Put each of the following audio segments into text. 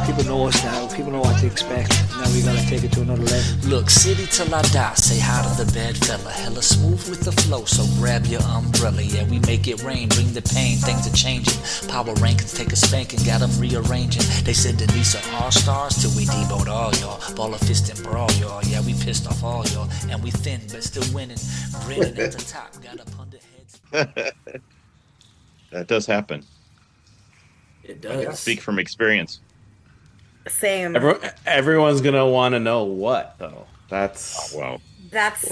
People know us now. People know what to expect. Now we gotta take it to another level. Look, city till I die, say hi to the bad fella. Hella smooth with the flow, so grab your umbrella. Yeah, we make it rain, bring the pain, things are changing. Power rankings take a spanking, got them rearranging. They said Denise are all stars till we deboed all y'all. Ball a fist and brawl y'all, yeah, we pissed off all y'all. And we thin, but still winning. Grinning at the top, got up under heads. That does happen. It I can does. speak from experience. Same. Everyone's gonna want to know what though. That's Wow. That's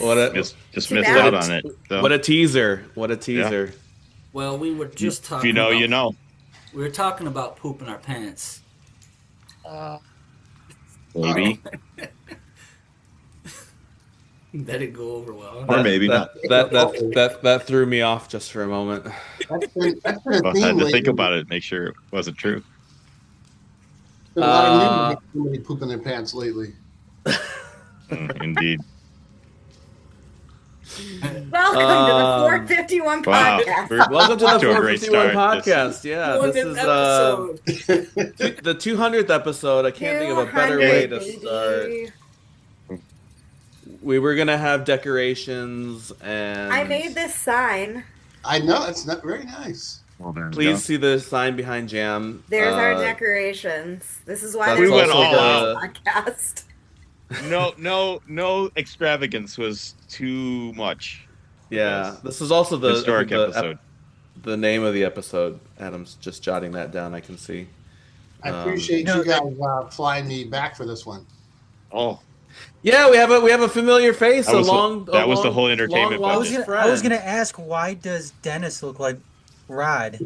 Just too missed bad. out on it. So, what a teaser! What a teaser! Well, we were just if talking. you know, about, you know. We were talking about pooping our pants. Maybe. That didn't go over well. Or maybe not. That threw me off just for a moment. That's been a Well, I theme had to lately. think about it, make sure it wasn't true. Been a lot of news somebody pooping their pants lately. Indeed. Welcome to the 451 Wow. podcast. Welcome to the Off to a great 451 start. podcast. Yeah, this is episode. the 200th episode. I can't think of a better way to 200, start. baby. We were gonna have decorations, and I made this sign. I know, it's not very nice. Well, there we Please go. see the sign behind Jam. There's our decorations. This is why that's there's went a all out. podcast. No extravagance was too much. Yeah, this is also the Historic episode. The name of the episode. Adam's just jotting that down. I can see. I appreciate you guys flying me back for this one. Oh, Yeah, we have a familiar face. That was that was the whole entertainment I budget. was gonna ask, why does Dennis look like Rod?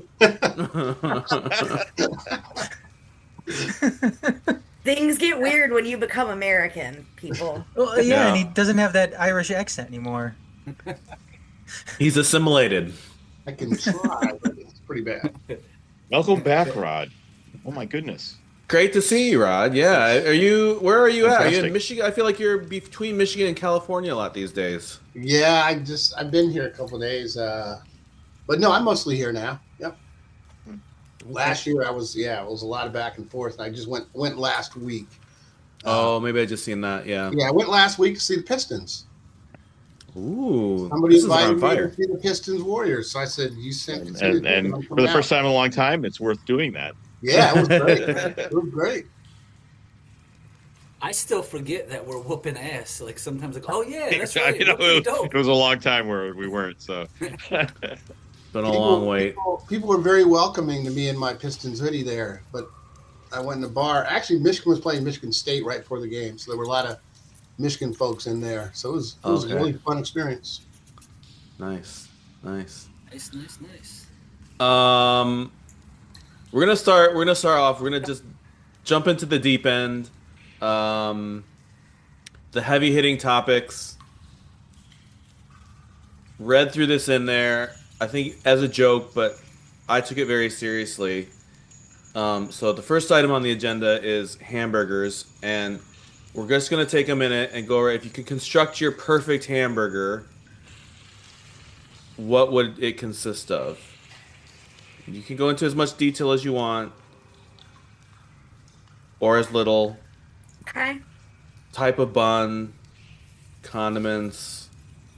Things get weird when you become American, people. Well, yeah, and he doesn't have that Irish accent anymore. He's assimilated. I can try, but it's pretty bad. Welcome back, Rod. Oh my goodness. Great to see you, Rod. Yeah, where are you at? Are you in Fantastic. Michigan? I feel like you're between Michigan and California a lot these days. Yeah, I've been here a couple of days, but no, I'm mostly here now. Yep. Last year it was a lot of back and forth. I just went last week. Oh, maybe I just seen that. Yeah. Yeah, I went last week to see the Pistons. Ooh, Somebody this is on invited me fire. to see the Pistons Warriors, so I said, "You sent me." And for the first time in a long time, it's worth doing that. Yeah, it was great. It was great. I still forget that we're whooping ass. Like sometimes, like, oh yeah, that's right. You know, we're pretty it dope. was a long time where we weren't. So Been a long wait. People were very welcoming to me in my Pistons hoodie there, but I went in the bar. Actually, Michigan was playing Michigan State right before the game, so there were a lot of Michigan folks in there. So it was a really fun experience. Nice. Nice. We're gonna start off. We're gonna just jump into the deep end. The heavy hitting topics. Read through this in there, I think as a joke, but I took it very seriously. So the first item on the agenda is hamburgers, and we're just gonna take a minute and go over. If you could construct your perfect hamburger, what would it consist of? You can go into as much detail as you want, or as little. Okay. Type of bun, condiments.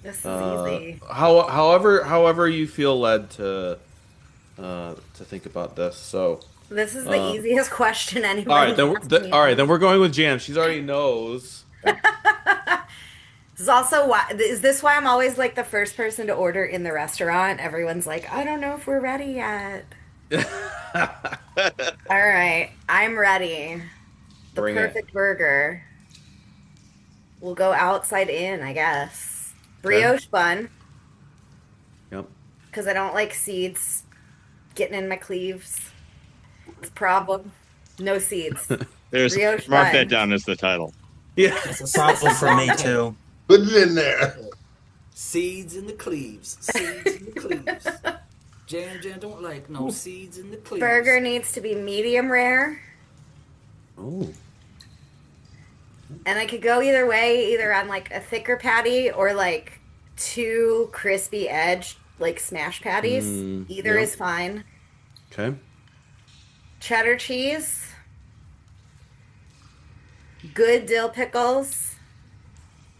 This is easy. However you feel led to think about this. So This is the easiest question anybody. all right, then we're going with Jam. She's already knows. This is also why. Is this why I'm always like the first person to order in the restaurant? Everyone's like, I don't know if we're ready yet. All right, I'm ready. The Bring it. perfect burger. We'll go outside in, I guess. Brioche bun, Yep. because I don't like seeds getting in my cleaves. It's a problem. No seeds. there's Brioche mark bun. that down as the title. Yeah. Problem for me too. Put it in there. Seeds in the cleaves. Seeds in the cleaves. Jan don't like no seeds in the cleaves. Burger needs to be medium rare. Ooh. And I could go either way, either on like a thicker patty or like two crispy edge, like smash patties. Either yeah. is fine. Okay. Cheddar cheese. good dill pickles,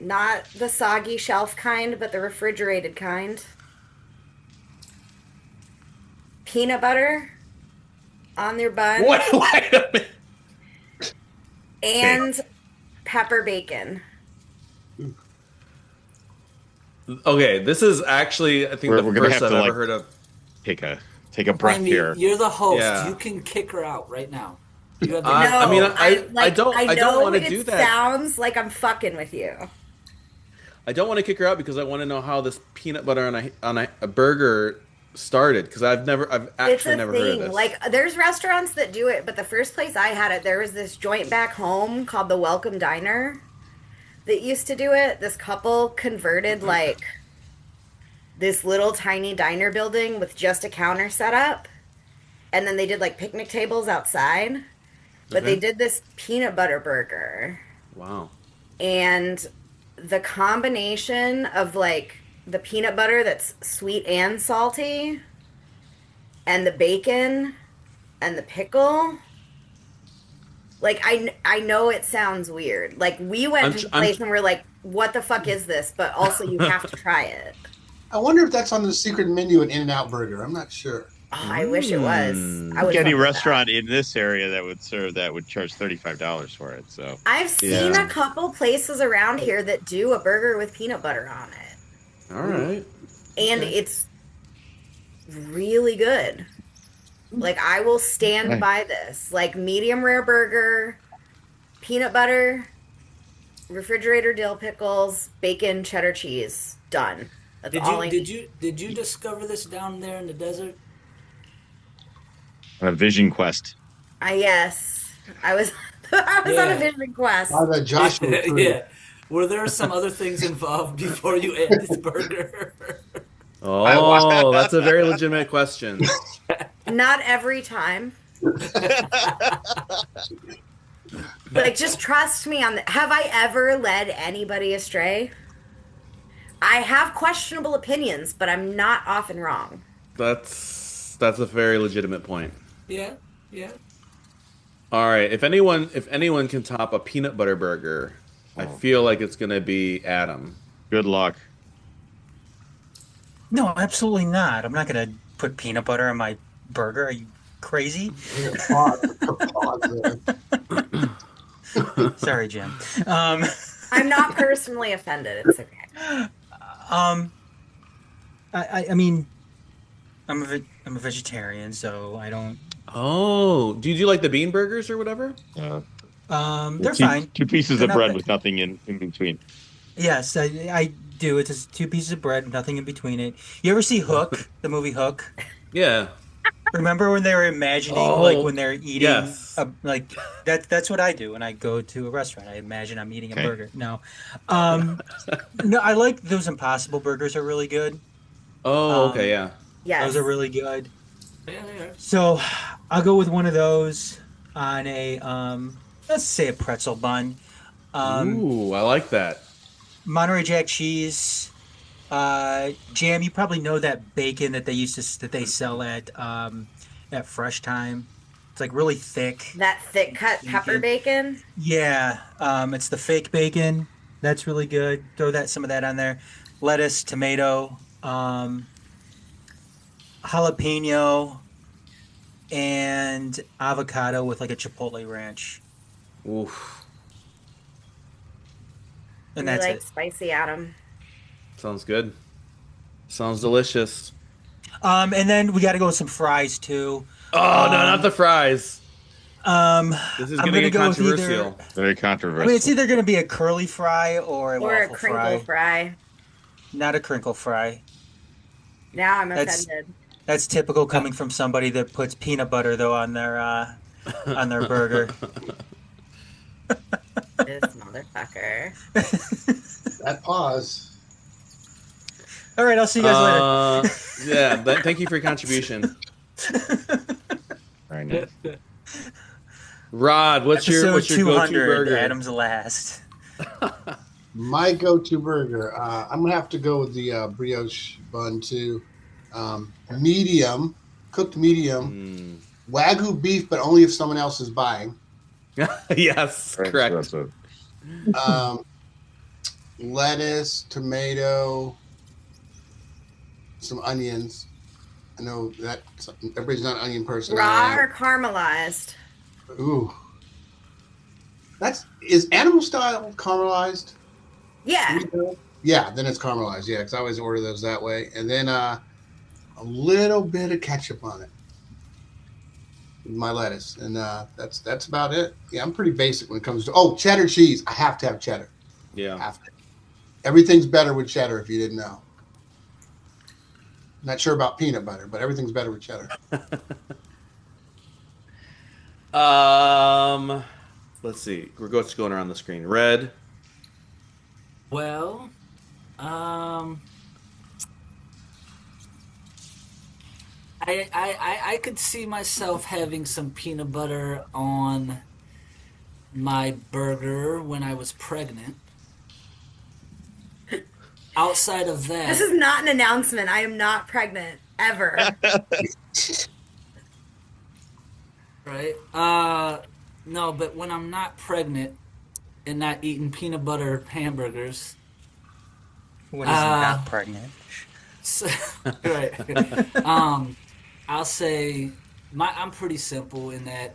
not the soggy shelf kind, but the refrigerated kind. Peanut butter on their bun. Wait a minute. And pepper bacon. Okay, this is actually, I think, We're the gonna first have I've to, ever like, heard of. Take a breath Amy, here. you're the host. Yeah. You can kick her out right now. You have the I mean, I don't want to it do that. Sounds like I'm fucking with you. I don't want to kick her out because I want to know how this peanut butter on a burger started, because I've actually never heard of this. Like, there's restaurants that do it, but the first place I had it, there was this joint back home called the Welcome Diner that used to do it. This couple converted like this little tiny diner building with just a counter set up, and then they did like picnic tables outside. But they did this peanut butter burger. Wow. And the combination of like the peanut butter that's sweet and salty, and the bacon, and the pickle. Like, I know it sounds weird. Like, we went to a place and we're like, what the fuck is this? But also, you have to try it. I wonder if that's on the secret menu at In-N-Out Burger. I'm not sure. Oh, I wish it was. I would Any fuck with restaurant in this area that would serve that would charge $35 for it. So I've seen a couple places around here that do a burger with peanut butter on it. All right. And it's really good. Like, I will stand by this. Like, medium rare burger, peanut butter, refrigerator dill pickles, bacon, cheddar cheese. Done. That's all I need. Did you discover this down there in the desert? a vision quest. Yes. I was on a vision quest. By the Joshua Tree. Yeah. Were there some other things involved before you ate this burger? Oh, that's a very legitimate question. Not every time. Like, just trust me on that. Have I ever led anybody astray? I have questionable opinions, but I'm not often wrong. That's a very legitimate point. Yeah. All right, if anyone can top a peanut butter burger, I feel like it's gonna be Adam. Good luck. No, absolutely not. I'm not going to put peanut butter on my burger. Are you crazy? Sorry, Jim. I'm not personally offended. It's okay. I mean, I'm a vegetarian, so I don't. Oh, do you do like the bean burgers or whatever? They're fine. Two pieces They're of not bread bad. with nothing in between. Yes, I do. It's just 2 pieces of bread, nothing in between it. You ever see Hook, the movie Hook? Yeah. Remember when they were imagining, like when they're eating, yes. like that's what I do when I go to a restaurant. I imagine I'm eating a burger. No, no, I like those Impossible burgers are really good. Oh, okay, yeah. Yes. Those are really good. Yeah, they are. So I'll go with one of those on a let's say a pretzel bun. Ooh, I like that. Monterey Jack cheese, jam. You probably know that bacon that they sell at Fresh Time. It's like really thick. That thick cut pepper bacon? Yeah, it's the fake bacon. That's really good. Throw some of that on there. Lettuce, tomato, jalapeno, and avocado with like a chipotle ranch. Oof. And I that's like it. spicy, Adam. Sounds good. Sounds delicious. And then we got to go with some fries too. Oh no, not the fries. This is I'm gonna get go with controversial. Very I controversial. mean, it's either going to be a curly fry or a waffle crinkle fry. Not a crinkle fry. Now I'm That's- offended. That's typical coming from somebody that puts peanut butter though on their burger. This motherfucker. That pause. All right, I'll see you guys later. Yeah, thank you for your contribution. Very nice. Rod, what's your Episode go-to 200, burger? Adam's last. My go-to burger. I'm gonna have to go with the brioche bun too. Medium, cooked medium, Wagyu beef, but only if someone else is buying. Yes, Right, correct. so Lettuce, tomato, some onions. I know that everybody's not an onion person. Raw or caramelized? Ooh. Is animal style caramelized? Yeah. Yeah, then it's caramelized. Yeah, because I always order those that way. And then a little bit of ketchup on it. My lettuce. And that's about it. Yeah, I'm pretty basic when it comes to cheddar cheese. I have to have cheddar. Yeah. Have to. Everything's better with cheddar if you didn't know. Not sure about peanut butter, but everything's better with cheddar. Let's see. We're just going around the screen. Red. Well, I could see myself having some peanut butter on my burger when I was pregnant. Outside of that, This is not an announcement. I am not pregnant ever. right? No, but when I'm not pregnant and not eating peanut butter hamburgers, When he's not pregnant. so, right? I'll say I'm pretty simple in that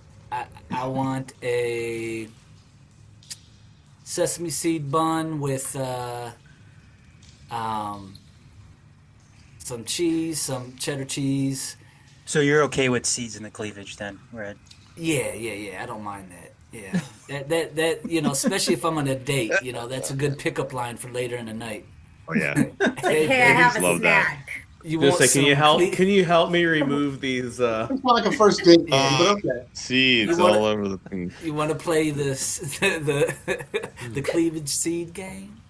I want a sesame seed bun with some cheese, some cheddar cheese. So you're okay with seeds in the cleavage then, Red? Yeah. I don't mind that. Yeah, that especially if I'm on a date, that's a good pickup line for later in the night. Oh yeah. Hey, I have a love that. snack. You Just want say, can you some help? cle- Can you help me remove these? It's not like a first date game, but okay. Seeds You wanna- all over the thing. You want to play the cleavage seed game?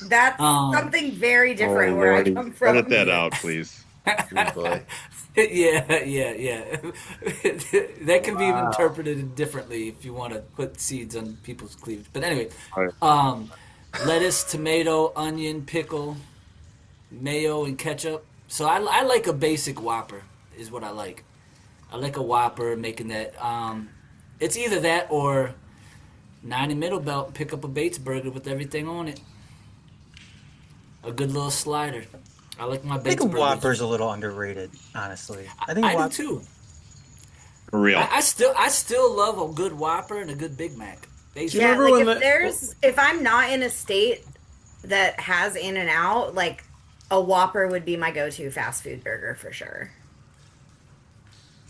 That's Um, something very Oh, different where I Lordy. come from. Edit that out, please. Good boy. Yeah. That can be interpreted differently if you want to put seeds on people's cleavage. But anyway, lettuce, tomato, onion, pickle, mayo, and ketchup. So I like a basic Whopper is what I like. I like a Whopper, making that. It's either that or 90 middle belt, pick up a Bates burger with everything on it. A good little slider. I like my I Bates think a burgers. Whopper's a little underrated, honestly. I think I do Whopper. too. For real. I still love a good Whopper and a good Big Mac. Basic. Yeah, remember like when if I'm not in a state that has In and Out, like a Whopper would be my go-to fast food burger for sure.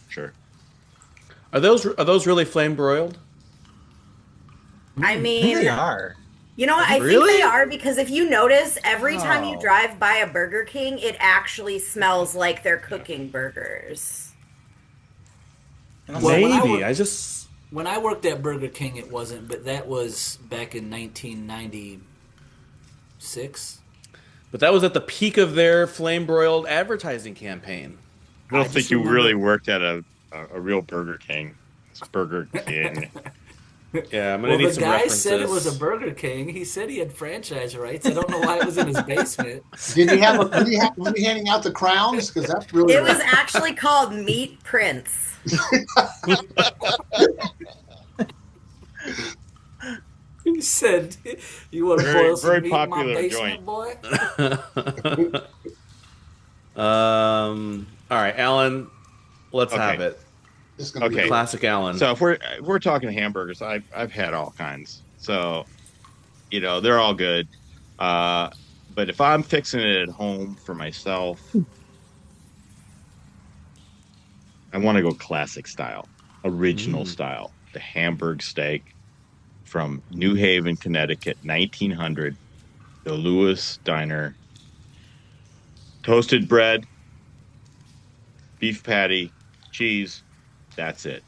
Sure. Are those really flame broiled? I I think mean, they are. you know what? I Really? think they are because if you notice, every time you Oh. drive by a Burger King, it actually smells like they're cooking burgers. Well, when I Maybe. work- I just. When I worked at Burger King, it wasn't, but that was back in 1996. But that was at the peak of their flame broiled advertising campaign. I don't just think you remember- really worked at a real Burger King. It's Burger King. Yeah, I'm gonna Well, need the some guy references. said it was a Burger King. He said he had franchise rights. I don't know why it was in his basement. Did he was he handing out the crowns? Because that's really It was actually called Meat Prince. He said, "You want to Very- boil some very meat in my popular basement, joint. boy?" All right, Alan. Let's Okay. have it. just gonna be Okay. Classic Alan. So if we're talking hamburgers, I've had all kinds. So, they're all good. But if I'm fixing it at home for myself, I want to go classic style, original style. The Hamburg steak from New Haven, Connecticut, 1900. The Lewis Diner. Toasted bread, beef patty, cheese. That's it.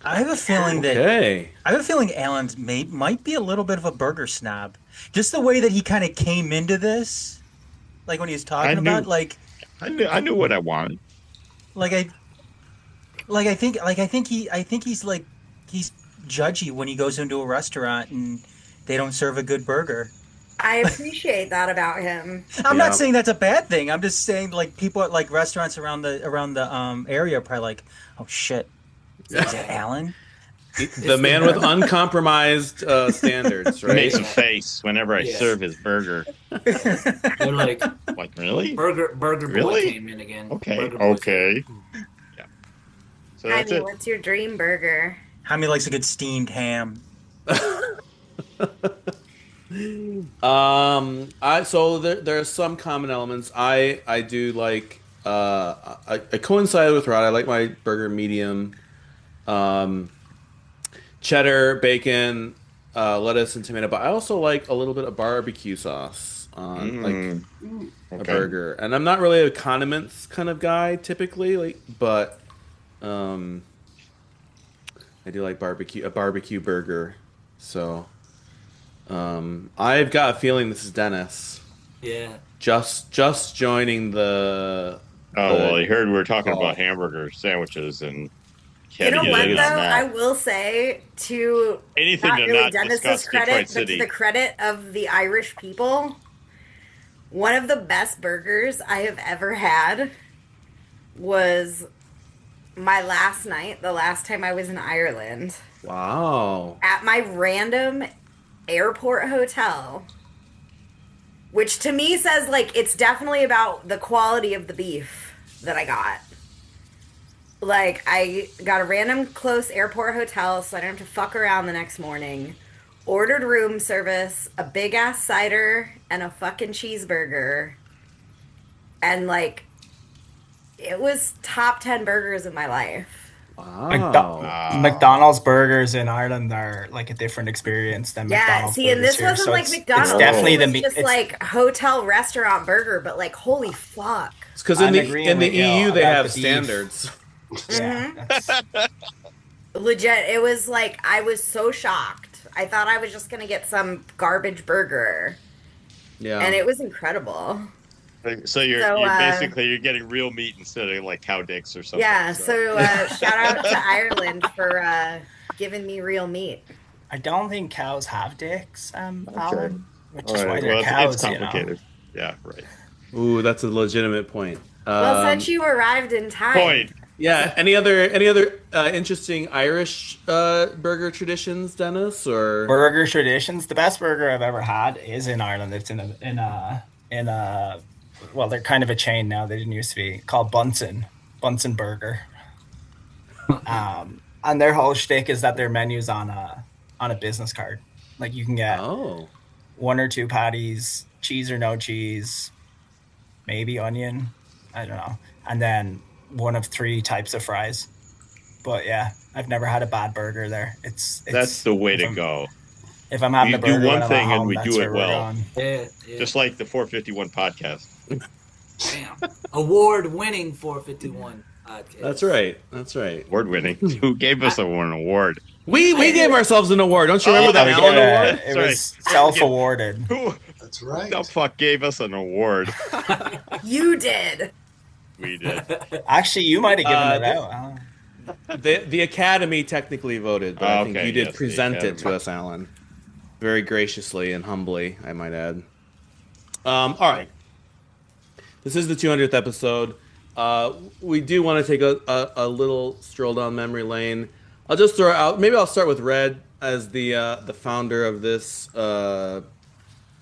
I have a feeling that okay. Alan's might be a little bit of a burger snob. Just the way that he kind of came into this, like when he was talking I knew- about like I knew what I wanted. I think he's judgy when he goes into a restaurant and they don't serve a good burger. I appreciate that about him. I'm Yeah. not saying that's a bad thing. I'm just saying like people at like restaurants around the area are probably like, oh shit, is that Alan? The man with uncompromised standards, He right? makes a face whenever I Yes. serve his burger. They're like, Like, really? Burger Boy Really? came in again. Okay. Burger Boy's Okay. Yeah. So that's Jaime, it. what's your dream burger? Jaime likes a good steamed ham. So there are some common elements. I do like I coincide with Rod. I like my burger medium, cheddar, bacon, lettuce, and tomato. But I also like a little bit of barbecue sauce on like a burger. And I'm not really a condiments kind of guy typically, but I do like a barbecue burger. So. I've got a feeling this is Dennis. Yeah. Just joining the. Well, you heard we were talking about hamburger sandwiches, and You know had to what, get in though? on that. I will say, to Anything not to really not Dennis's discuss credit, Detroit but City. to the credit of the Irish people, one of the best burgers I have ever had was my last night, the last time I was in Ireland, Wow. at my random airport hotel, which to me says, like, it's definitely about the quality of the beef that I got. Like, I got a random close airport hotel, so I don't have to fuck around the next morning. Ordered room service, a big ass cider, and a fucking cheeseburger. And, like, it was top 10 burgers of my life. Wow. McDonald's burgers in Ireland are like a different experience than Yeah, McDonald's see, and burgers this here. wasn't So like it's McDonald's. definitely it was the just like hotel restaurant burger, but like, holy fuck. It's because in I'm the agreeing with you EU they about have the beef. standards. Yeah, that's- Legit, it was like, I was so shocked. I thought I was just gonna get some garbage burger, Yeah. and it was incredible. So you're basically you're getting real meat instead of like cow dicks or something. Yeah, so shout out to Ireland for giving me real meat. I don't think cows have dicks, Alan, which All is why right. they're Well, cows. it's complicated. Yeah, right. Ooh, that's a legitimate point. Well, since you arrived in time. Point. Yeah. Any other interesting Irish burger traditions, Dennis? Or Burger traditions. The best burger I've ever had is in Ireland. It's in a well, they're kind of a chain now. They didn't used to be, called Bunsen Burger. And their whole shtick is that their menu's on a business card. Like, you can get one or two patties, cheese or no cheese, maybe onion, I don't know, and then one of 3 types of fries. But yeah, I've never had a bad burger there. It's That's the way to go. If I'm having You a burger, do one when I'm thing at and home, we that's do where it we're well. going. Yeah. Just like the 451 podcast. Damn. Award-winning 451 podcast. That's right. That's right. Award winning. Who gave us an award? We gave ourselves an award. Don't you remember that We Allen did, Award? it Sorry. was self-awarded. Who That's right. the fuck gave us an award? You did. We did. Actually, you might have given it out. Alan. The Academy technically voted, but I think Okay, you did yes, the present it Academy. to us, Alan. Very graciously and humbly, I might add. All right. This is the 200th episode. We do want to take a little stroll down memory lane. I'll just throw out. Maybe I'll start with Red as the founder of this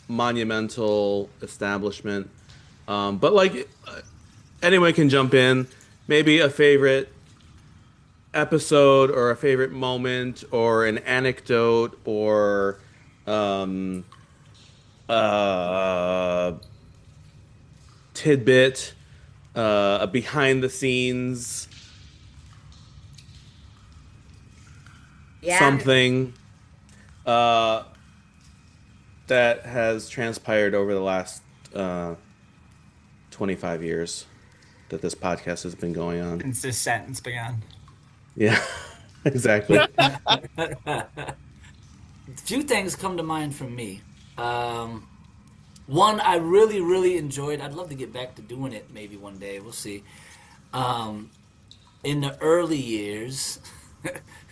monumental establishment. But like anyone can jump in. Maybe a favorite episode or a favorite moment or an anecdote or tidbit, a behind the scenes Yeah. something that has transpired over the last 25 years that this podcast has been going on. Since this sentence began. Yeah, exactly. A few things come to mind from me. One I really, really enjoyed. I'd love to get back to doing it maybe one day. We'll see. In the early years,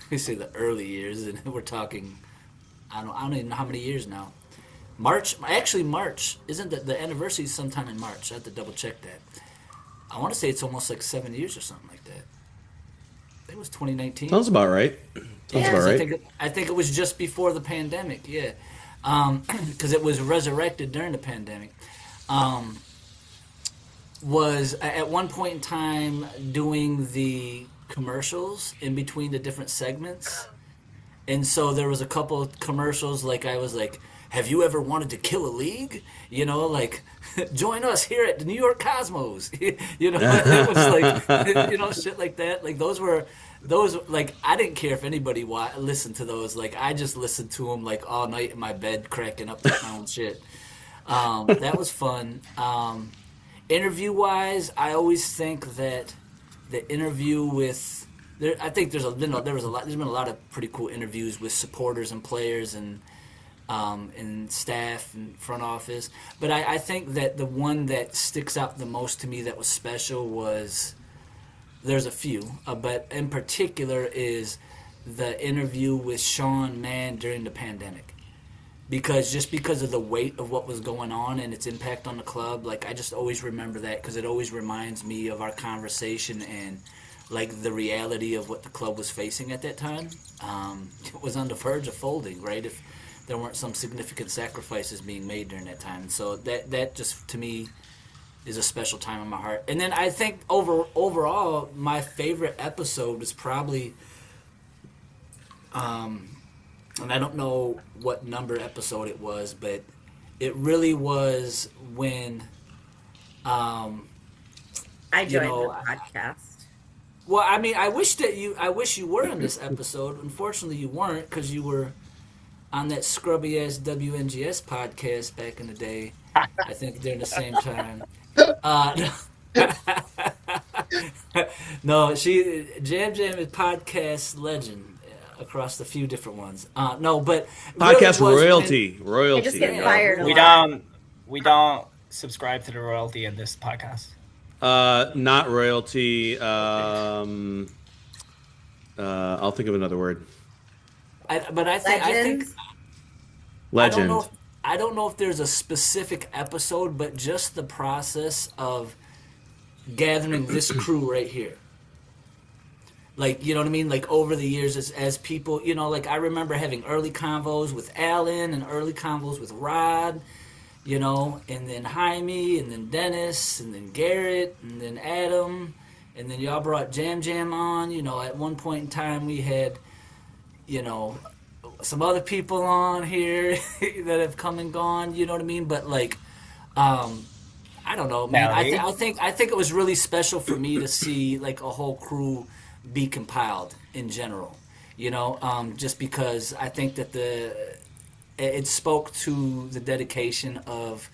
we say the early years, and we're talking, I don't even know how many years now. March. Isn't the anniversary is sometime in March? I have to double check that. I want to say it's almost like 7 years or something like that. it was 2019. Sounds about right. I think it was just before the pandemic. Yeah, because it was resurrected during the pandemic. Was at one point in time doing the commercials in between the different segments, and so there was a couple of commercials. Like I was like, "Have you ever wanted to kill a league? You know, like." Join us here at the New York Cosmos. You know, it was like, you know, shit like that. Like those, like, I didn't care if anybody listened to those. Like, I just listened to them like all night in my bed, cracking up at my own shit. That was fun. Interview wise, I always think that the interview with, I think there's been a lot of pretty cool interviews with supporters and players and staff and front office. But I think that the one that sticks out the most to me that was special was, there's a few, but in particular is the interview with Sean Mann during the pandemic. Because of the weight of what was going on and its impact on the club, like I just always remember that because it always reminds me of our conversation and like the reality of what the club was facing at that time. It was on the verge of folding, right? If there weren't some significant sacrifices being made during that time. So that just, to me, is a special time in my heart. And then I think overall, my favorite episode was probably, and I don't know what number episode it was, but it really was when I joined the podcast. Well, I mean, I wish you were in this episode. Unfortunately, you weren't because you were on that scrubby ass WNGS podcast back in the day. I think during the same time. No, Jam is podcast legend across a few different ones. No, but podcast really royalty. I just get fired. We don't subscribe to the royalty in this podcast. Not royalty. I'll think of another word. I think legend. I don't know if there's a specific episode, but just the process of gathering this crew right here. Like, you know what I mean? Like, over the years, as people, you know, like, I remember having early convos with Alan and early convos with Rod, you know, and then Jaime, and then Dennis, and then Garrett, and then Adam, and then y'all brought Jam on. You know, at one point in time, we had, you know, some other people on here that have come and gone, you know what I mean? But like, I don't know, man. I think it was really special for me to see like a whole crew be compiled in general, you know, just because I think that it spoke to the dedication of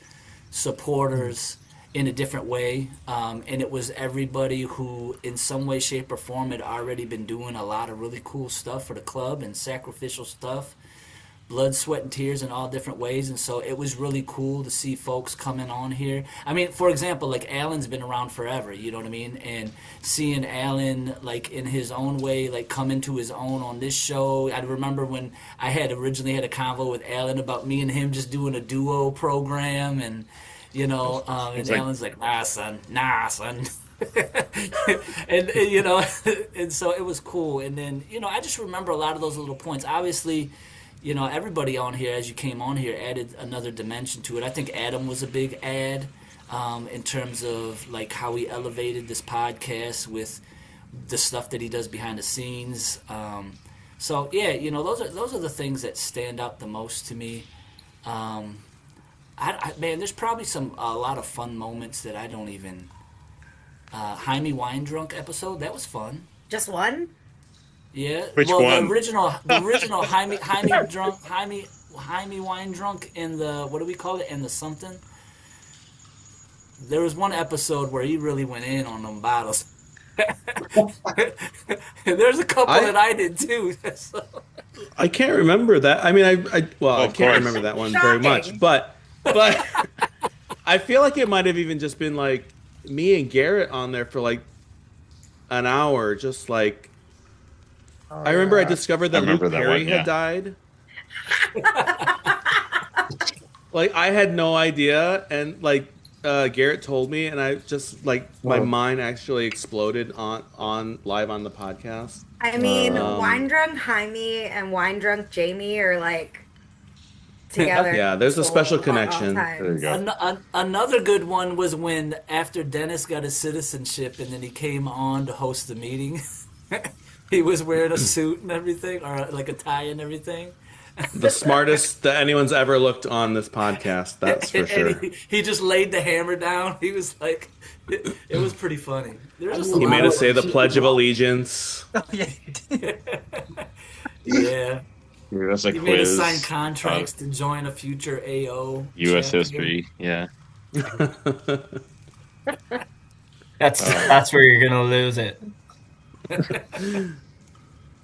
supporters in a different way, and it was everybody who in some way, shape, or form had already been doing a lot of really cool stuff for the club and sacrificial stuff, blood, sweat, and tears in all different ways. And so it was really cool to see folks coming on here. I mean, for example, like Alan's been around forever, you know what I mean? And seeing Alan, like in his own way, like come into his own on this show. I remember when I had originally had a convo with Alan about me and him just doing a duo program, and you know, and Alan's like, nah, son. and you know, and so it was cool. And then, you know, I just remember a lot of those little points. Obviously, you know, everybody on here, as you came on here, added another dimension to it. I think Adam was a big add in terms of like how he elevated this podcast with the stuff that he does behind the scenes. So yeah, you know, those are the things that stand out the most to me. Man, there's probably a lot of fun moments that I don't even. Jaime Wine Drunk episode, that was fun. Just one? Yeah. Which one? The original Jaime Wine Drunk in the, what do we call it? In the something. There was one episode where he really went in on them bottles. There's a couple that I did too. So. I can't remember that. I mean, I can't remember that one very much, but I feel like it might have even just been like me and Garrett on there for like an hour, just like. I remember I discovered that Luke Perry had died. Like I had no idea, and like Garrett told me, and I just like my mind actually exploded on live on the podcast. I mean, wine drunk Jaime and wine drunk Jamie are like together. Yeah, there's a special at all connection. times. There you go. Another good one was when after Dennis got his citizenship and then he came on to host the meeting, he was wearing a suit and everything, or like a tie and everything. The smartest that anyone's ever looked on this podcast, that's for sure. And he just laid the hammer down. He was like, it was pretty funny. There's just a He lot made of us say the them. Pledge of Allegiance. Oh, yeah. Yeah. That's a He made us quiz. sign contracts to join a future AO. U.S. champion. history. Yeah. That's where you're gonna lose it.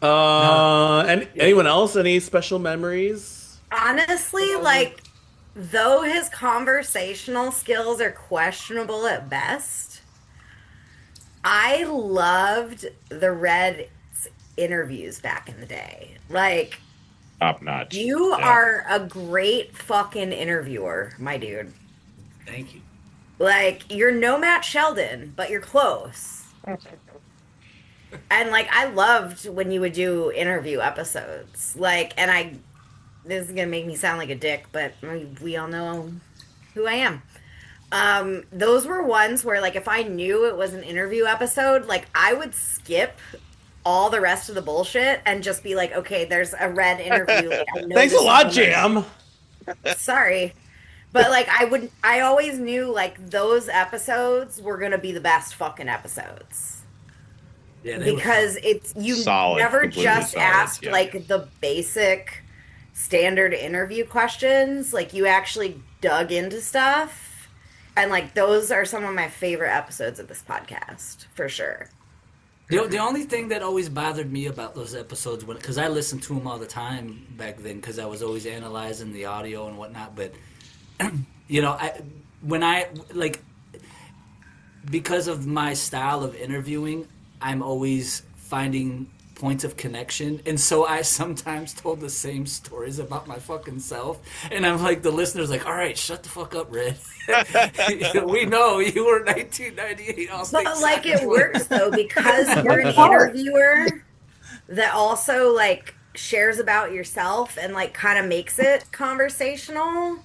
And anyone else? Any special memories? Honestly, like, though his conversational skills are questionable at best, I loved the Red's interviews back in the day. Like, Top notch. you Yeah. are a great fucking interviewer, my dude. Thank you. Like, you're no Matt Sheldon, but you're close. And, like, I loved when you would do interview episodes. Like, and this is going to make me sound like a dick, but we all know who I am. Those were ones where, like, if I knew it was an interview episode, like, I would skip all the rest of the bullshit and just be like, okay, there's a Red interview. Like, I know Thanks this a lot, is gonna- Jam. Sorry. But, like, I always knew, like, those episodes were going to be the best fucking episodes. Yeah, they were Because you Solid, never completely just solid, asked, yeah. like, the basic standard interview questions. Like, you actually dug into stuff. And, like, those are some of my favorite episodes of this podcast, for sure. The only thing that always bothered me about those episodes, because I listened to them all the time back then, because I was always analyzing the audio and whatnot. But you know, because of my style of interviewing, I'm always finding points of connection, and so I sometimes told the same stories about my fucking self, and I'm like, the listener's like, all right, shut the fuck up, Red. We know you were 1998 All-State But, like, soccer it works, player. though, because you're an interviewer that also, like, shares about yourself and, like, kind of makes it conversational.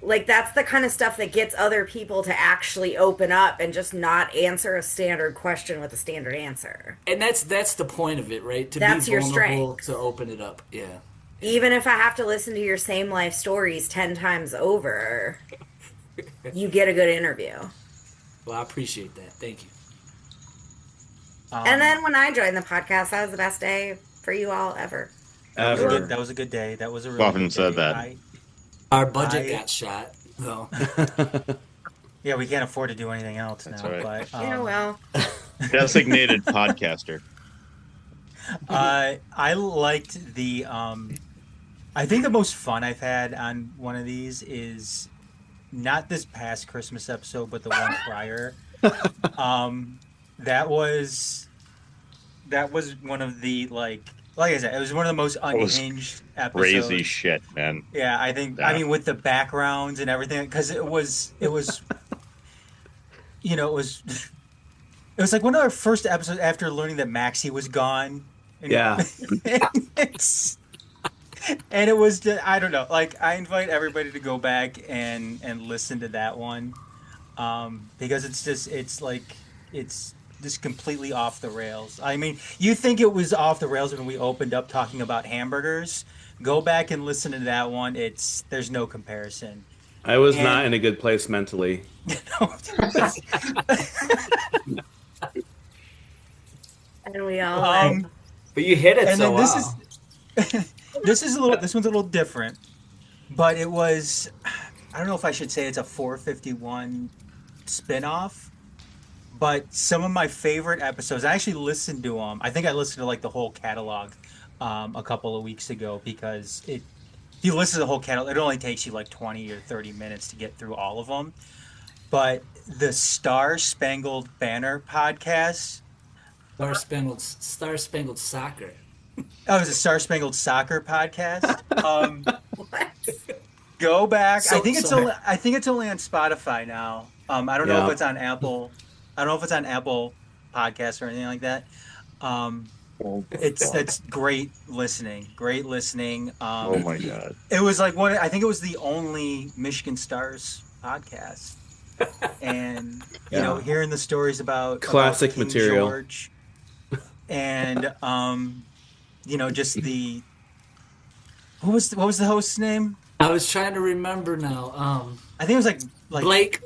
Like, that's the kind of stuff that gets other people to actually open up and just not answer a standard question with a standard answer. And that's the point of it, right? To That's be your vulnerable, strength. to open it up. Yeah. Even if I have to listen to your same life stories 10 times over, you get a good interview. Well, I appreciate that. Thank you. And then when I joined the podcast, that was the best day for you all ever. Ever. That was a good day. That was a really Often good said day. that. Our budget got shot, though. Yeah, we can't afford to do anything else That's now. right. But Yeah, well. Designated podcaster. I liked the. I think the most fun I've had on one of these is not this past Christmas episode, but the one prior. That was one of the like I said, it was one of the most unhinged episodes. Crazy shit, man. Yeah, I think. I mean, with the backgrounds and everything, because it was, you know, it was like one of our first episodes after learning that Maxie was gone. And, Yeah. and it was, I don't know. Like, I invite everybody to go back and listen to that one, because it's just completely off the rails. I mean, you think it was off the rails when we opened up talking about hamburgers. Go back and listen to that one. There's no comparison. I was not in a good place mentally. And we all but you hit it and so then well. this one's a little different, but it was, I don't know if I should say it's a 451 spinoff, but some of my favorite episodes, I actually listened to them. I think I listened to like the whole catalog a couple of weeks ago, because if you listen to the whole catalog, it only takes you like 20 or 30 minutes to get through all of them. But the Star Spangled Banner podcast. Star Spangled Soccer. Oh, it was a Star Spangled Soccer podcast. Go back. I think it's only on Spotify now. I don't know if it's on Apple. I don't know if it's on Apple Podcasts or anything like that. It's great listening. Great listening. Oh my god! It was like one. I think it was the only Michigan Stars podcast, and you know, hearing the stories about classic King material, George, and you know, just the what was the host's name? I was trying to remember now. I think it was like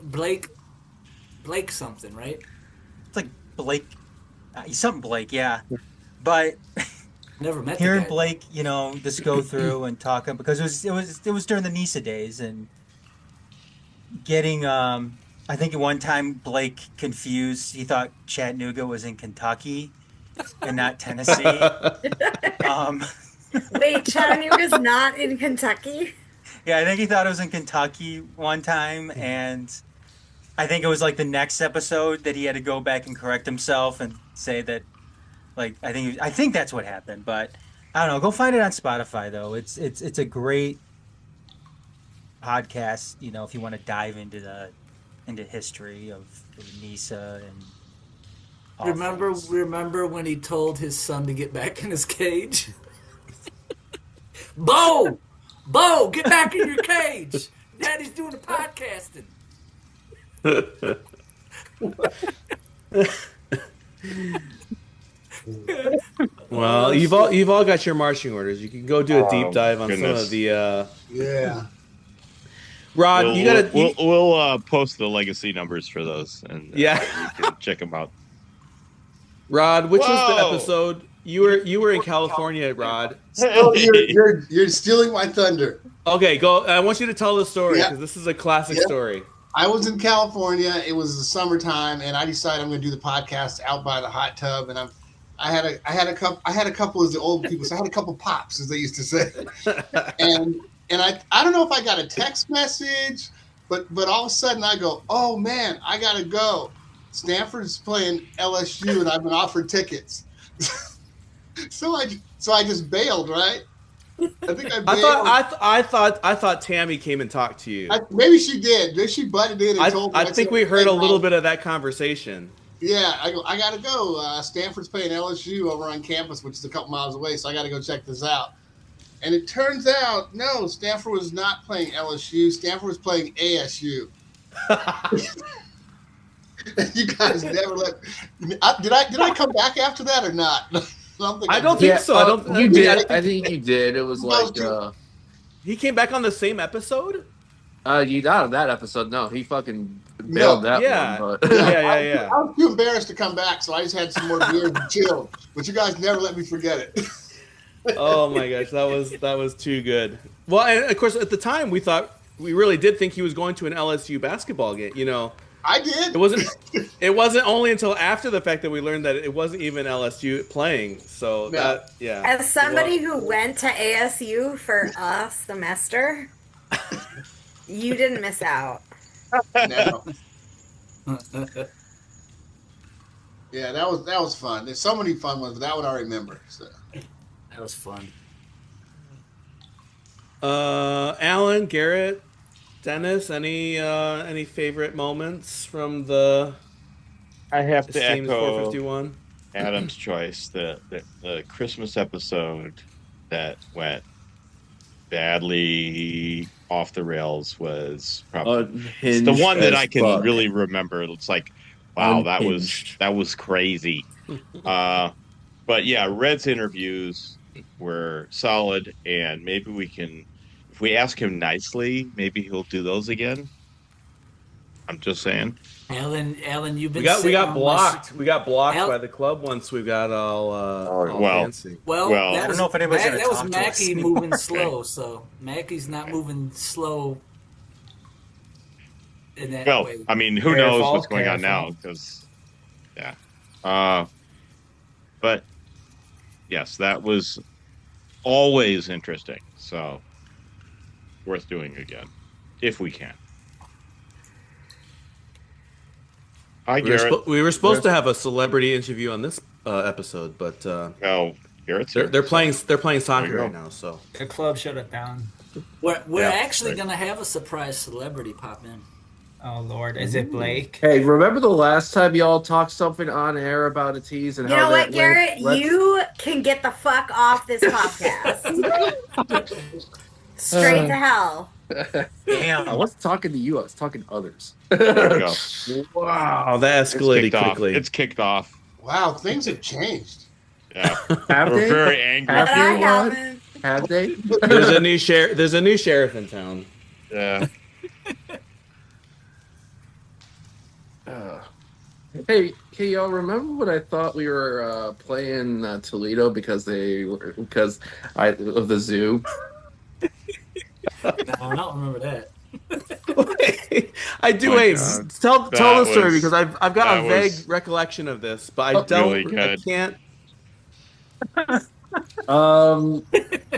Blake something, right? It's like Blake, something Blake, yeah. But never met hearing the guy. Blake, you know, just go through and talk because it was during the NISA days and getting I think at one time Blake confused. He thought Chattanooga was in Kentucky and not Tennessee. Wait, Chattanooga's not in Kentucky? Yeah, I think he thought it was in Kentucky one time, and I think it was like the next episode that he had to go back and correct himself and say that, like, I think that's what happened. But I don't know. Go find it on Spotify though. It's a great podcast. You know, if you want to dive into history of NISA and all things. Remember when he told his son to get back in his cage? Bo, get back in your cage. Daddy's doing the podcasting. Well, you've all got your marching orders. You can go do a deep dive on some of the. Yeah. Rod, we'll post the legacy numbers for those, and you can check them out. Rod, which was the episode you were in California, Rod? Oh, you're stealing my thunder. Okay, go. I want you to tell the story because this is a classic story. I was in California. It was the summertime, and I decided I'm going to do the podcast out by the hot tub. And I had a couple as the old people. So I had a couple pops, as they used to say. and I don't know if I got a text message, but all of a sudden I go, oh man, I gotta go. Stanford's playing LSU, and I've been offered tickets. so I just bailed, right? I think I bailed. I thought Tammy came and talked to you. Maybe she did. Maybe she butted in and told me. I think we heard a little bit of that conversation. Yeah, I go. I gotta go. Stanford's playing LSU over on campus, which is a couple miles away. So I gotta go check this out. And it turns out, no, Stanford was not playing LSU. Stanford was playing ASU. You guys never let. Did I come back after that or not? I don't think so. You did. I think you did. It was like he came back on the same episode. You not on that episode. No, he fucking bailed that one. But. Yeah. I was too embarrassed to come back, so I just had some more beer and chilled. But you guys never let me forget it. Oh my gosh, that was too good. Well, and of course at the time we really did think he was going to an LSU basketball game. You know, I did. It wasn't only until after the fact that we learned that it wasn't even LSU playing. So As somebody who went to ASU for a semester, you didn't miss out. No. Yeah, that was fun. There's so many fun ones, but that one I remember. So. That was fun. Alan, Garrett, Dennis, any favorite moments from the? I have to esteemed echo 451? Adam's choice. The Christmas episode that went badly off the rails was probably it's the one that I can really remember. It's like, wow, that was crazy. But yeah, Red's interviews were solid, and maybe we can, if we ask him nicely, maybe he'll do those again. I'm just saying. Alan, you've been. We got blocked. We got blocked by the club once we got all fancy. Well, I don't know if anybody's going to talk to us. That was Mackie moving slow, so Mackie's not moving slow. In that way. I mean, who knows what's going on now? Because, but yes, that was always interesting. So worth doing again, if we can. Hi, Garrett. We were supposed to have a celebrity interview on this episode, but Garrett's they're playing soccer right now, so the club shut it down. We're actually going to have a surprise celebrity pop in. Oh Lord, is it Blake? Hey, remember the last time y'all talked something on air about a tease and You how know what, that Garrett? went? You can get the fuck off this podcast. Straight to hell. Damn. I wasn't talking to you. I was talking to others. There we go. Wow, that escalated quickly. It's kicked off. Wow, things have changed. Yeah, Have we're they? very angry. Have But I they? haven't. Have they? There's a new sheriff in town. Yeah. Hey, y'all remember what I thought we were playing Toledo because of the zoo? No, I don't remember that. I do. My Wait, God. tell That the story was- because I've got a that vague was recollection of this, but I really don't. I good. can't.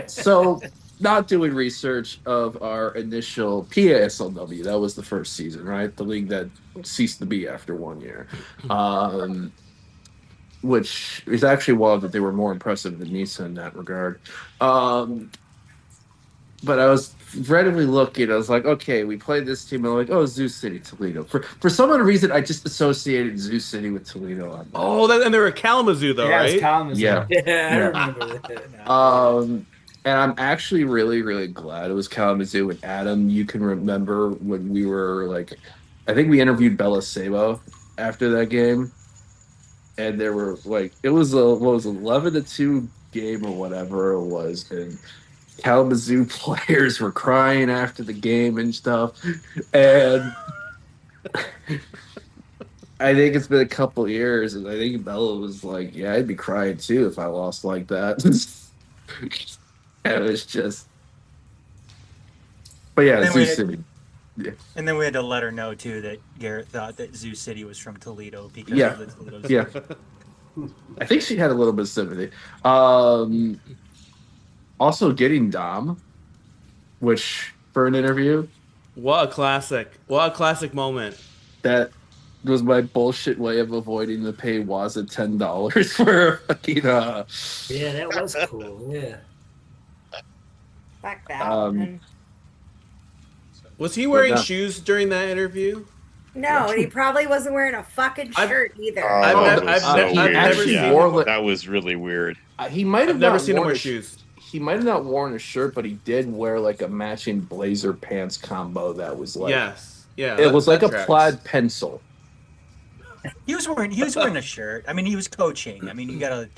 So not doing research of our initial PASLW. That was the first season, right? The league that ceased to be after 1 year. Which is actually wild that they were more impressive than Nisa in that regard. But I was randomly looking. I was like, okay, we played this team. And I'm like, oh, Zoo City, Toledo. For some odd reason, I just associated Zoo City with Toledo. On that. Oh, and they were Kalamazoo though, Yeah, right? it's Kalamazoo. Yeah. Yeah, I Yeah. remember that. And I'm actually really, really glad it was Kalamazoo. And Adam, you can remember when we were like, I think we interviewed Bella Sabo after that game. And there were like, it was 11-2 game or whatever it was. And Kalamazoo players were crying after the game and stuff. And I think it's been a couple years. And I think Bella was like, yeah, I'd be crying too if I lost like that. It was just, but yeah, Then Zoo we had- City. Yeah. And then we had to let her know too that Garrett thought that Zoo City was from Toledo because Yeah. of the Toledo Zoo. Yeah. I think she had a little bit of sympathy. Also getting Dom, which for an interview, What a classic! What a classic moment! that was my bullshit way of avoiding to pay Waza $10 for a fucking Yeah, that was cool. Yeah. Fuck that. Um, Was he wearing no. shoes during that interview? No, and he probably wasn't wearing a fucking shirt either. Oh, I've that was so never weird. actually Yeah, wore the- that was really weird. he might have I've never not seen him worn wear a- shoes. He might have not worn a shirt, but he did wear like a matching blazer pants combo that was like, Yes, yeah. it was like a tracks. plaid pencil. He was wearing a shirt. I mean, he was coaching. I mean, you gotta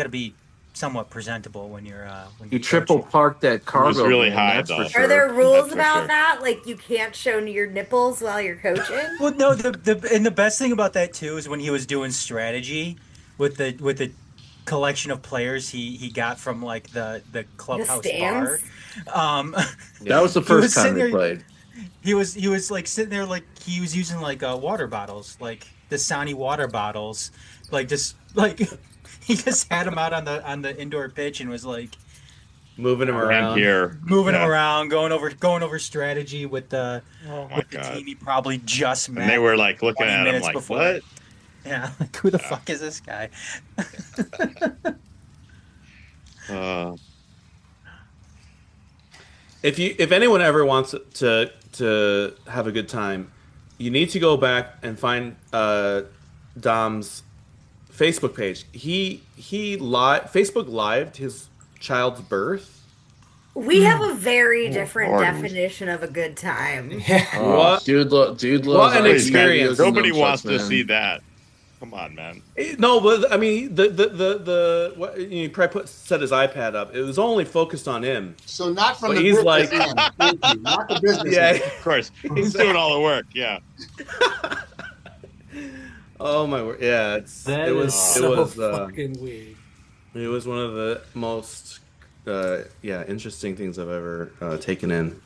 be somewhat presentable when you're when You you're triple coaching. parked that cargo. was really van, high, that's for though. sure. Are there rules That's for about sure. that? Like you can't show your nipples while you're coaching? Well, no. The best thing about that too is when he was doing strategy with the collection of players he got from like the clubhouse bar. stands? That was the He was first time sitting we there- played. He was like sitting there like he was using like water bottles, like the Dasani water bottles, like just like he just had them out on the indoor pitch and was like Moving him And around. here, moving yeah. them around, going over strategy with the Oh my with the God. team he probably just met. And they were like looking 20 at him minutes like, before. what? Yeah, like who the fuck is this guy? If anyone ever wants to have a good time, you need to go back and find Dom's Facebook page. He Facebook lived his child's birth. We have a very different Lord. definition of a good time. What? Dude loves What an IT experience. videos and Nobody nunchucks, wants to man. see that. Come on, man. No, but I mean the what, you probably set his iPad up. It was only focused on him. So not from But the he's business like- end. Thank you. Not the business Yeah. end. Of course, he's doing all the work. Yeah. Oh my word! Yeah, it That was is so uh, fucking weird. it was one of the most interesting things I've ever taken in.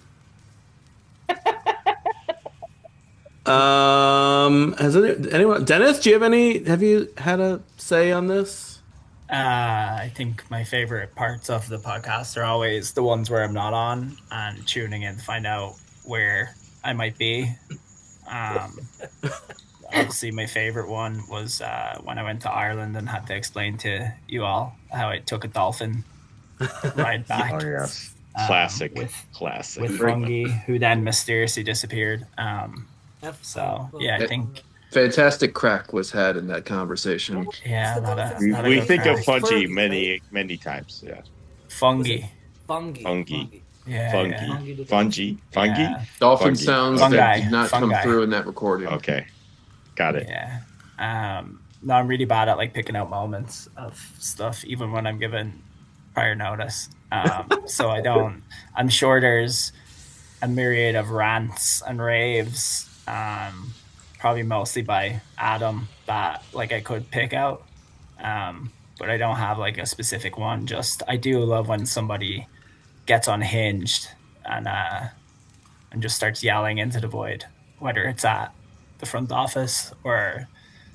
Has anyone, Dennis? Have you had a say on this? I think my favorite parts of the podcast are always the ones where I'm not on and tuning in to find out where I might be. Obviously, my favorite one was when I went to Ireland and had to explain to you all how I took a dolphin ride back. Oh yes. Classic. with Classic. with Fungi, who then mysteriously disappeared. So yeah, I think fantastic crack was had in that conversation. yeah, We think of fungi Fergie, many times. Yeah, fungi. Fungi. fungi, Yeah, fungi, yeah, fungi, yeah. Dolphin fungi. sounds Okay. that did not come Fungi. through in that recording. Okay, got it. Yeah. No, I'm really bad at like picking out moments of stuff, even when I'm given prior notice. So I don't. I'm sure there's a myriad of rants and raves, probably mostly by Adam, that like I could pick out. But I don't have like a specific one. Just I do love when somebody gets unhinged and just starts yelling into the void, whether it's at the front office or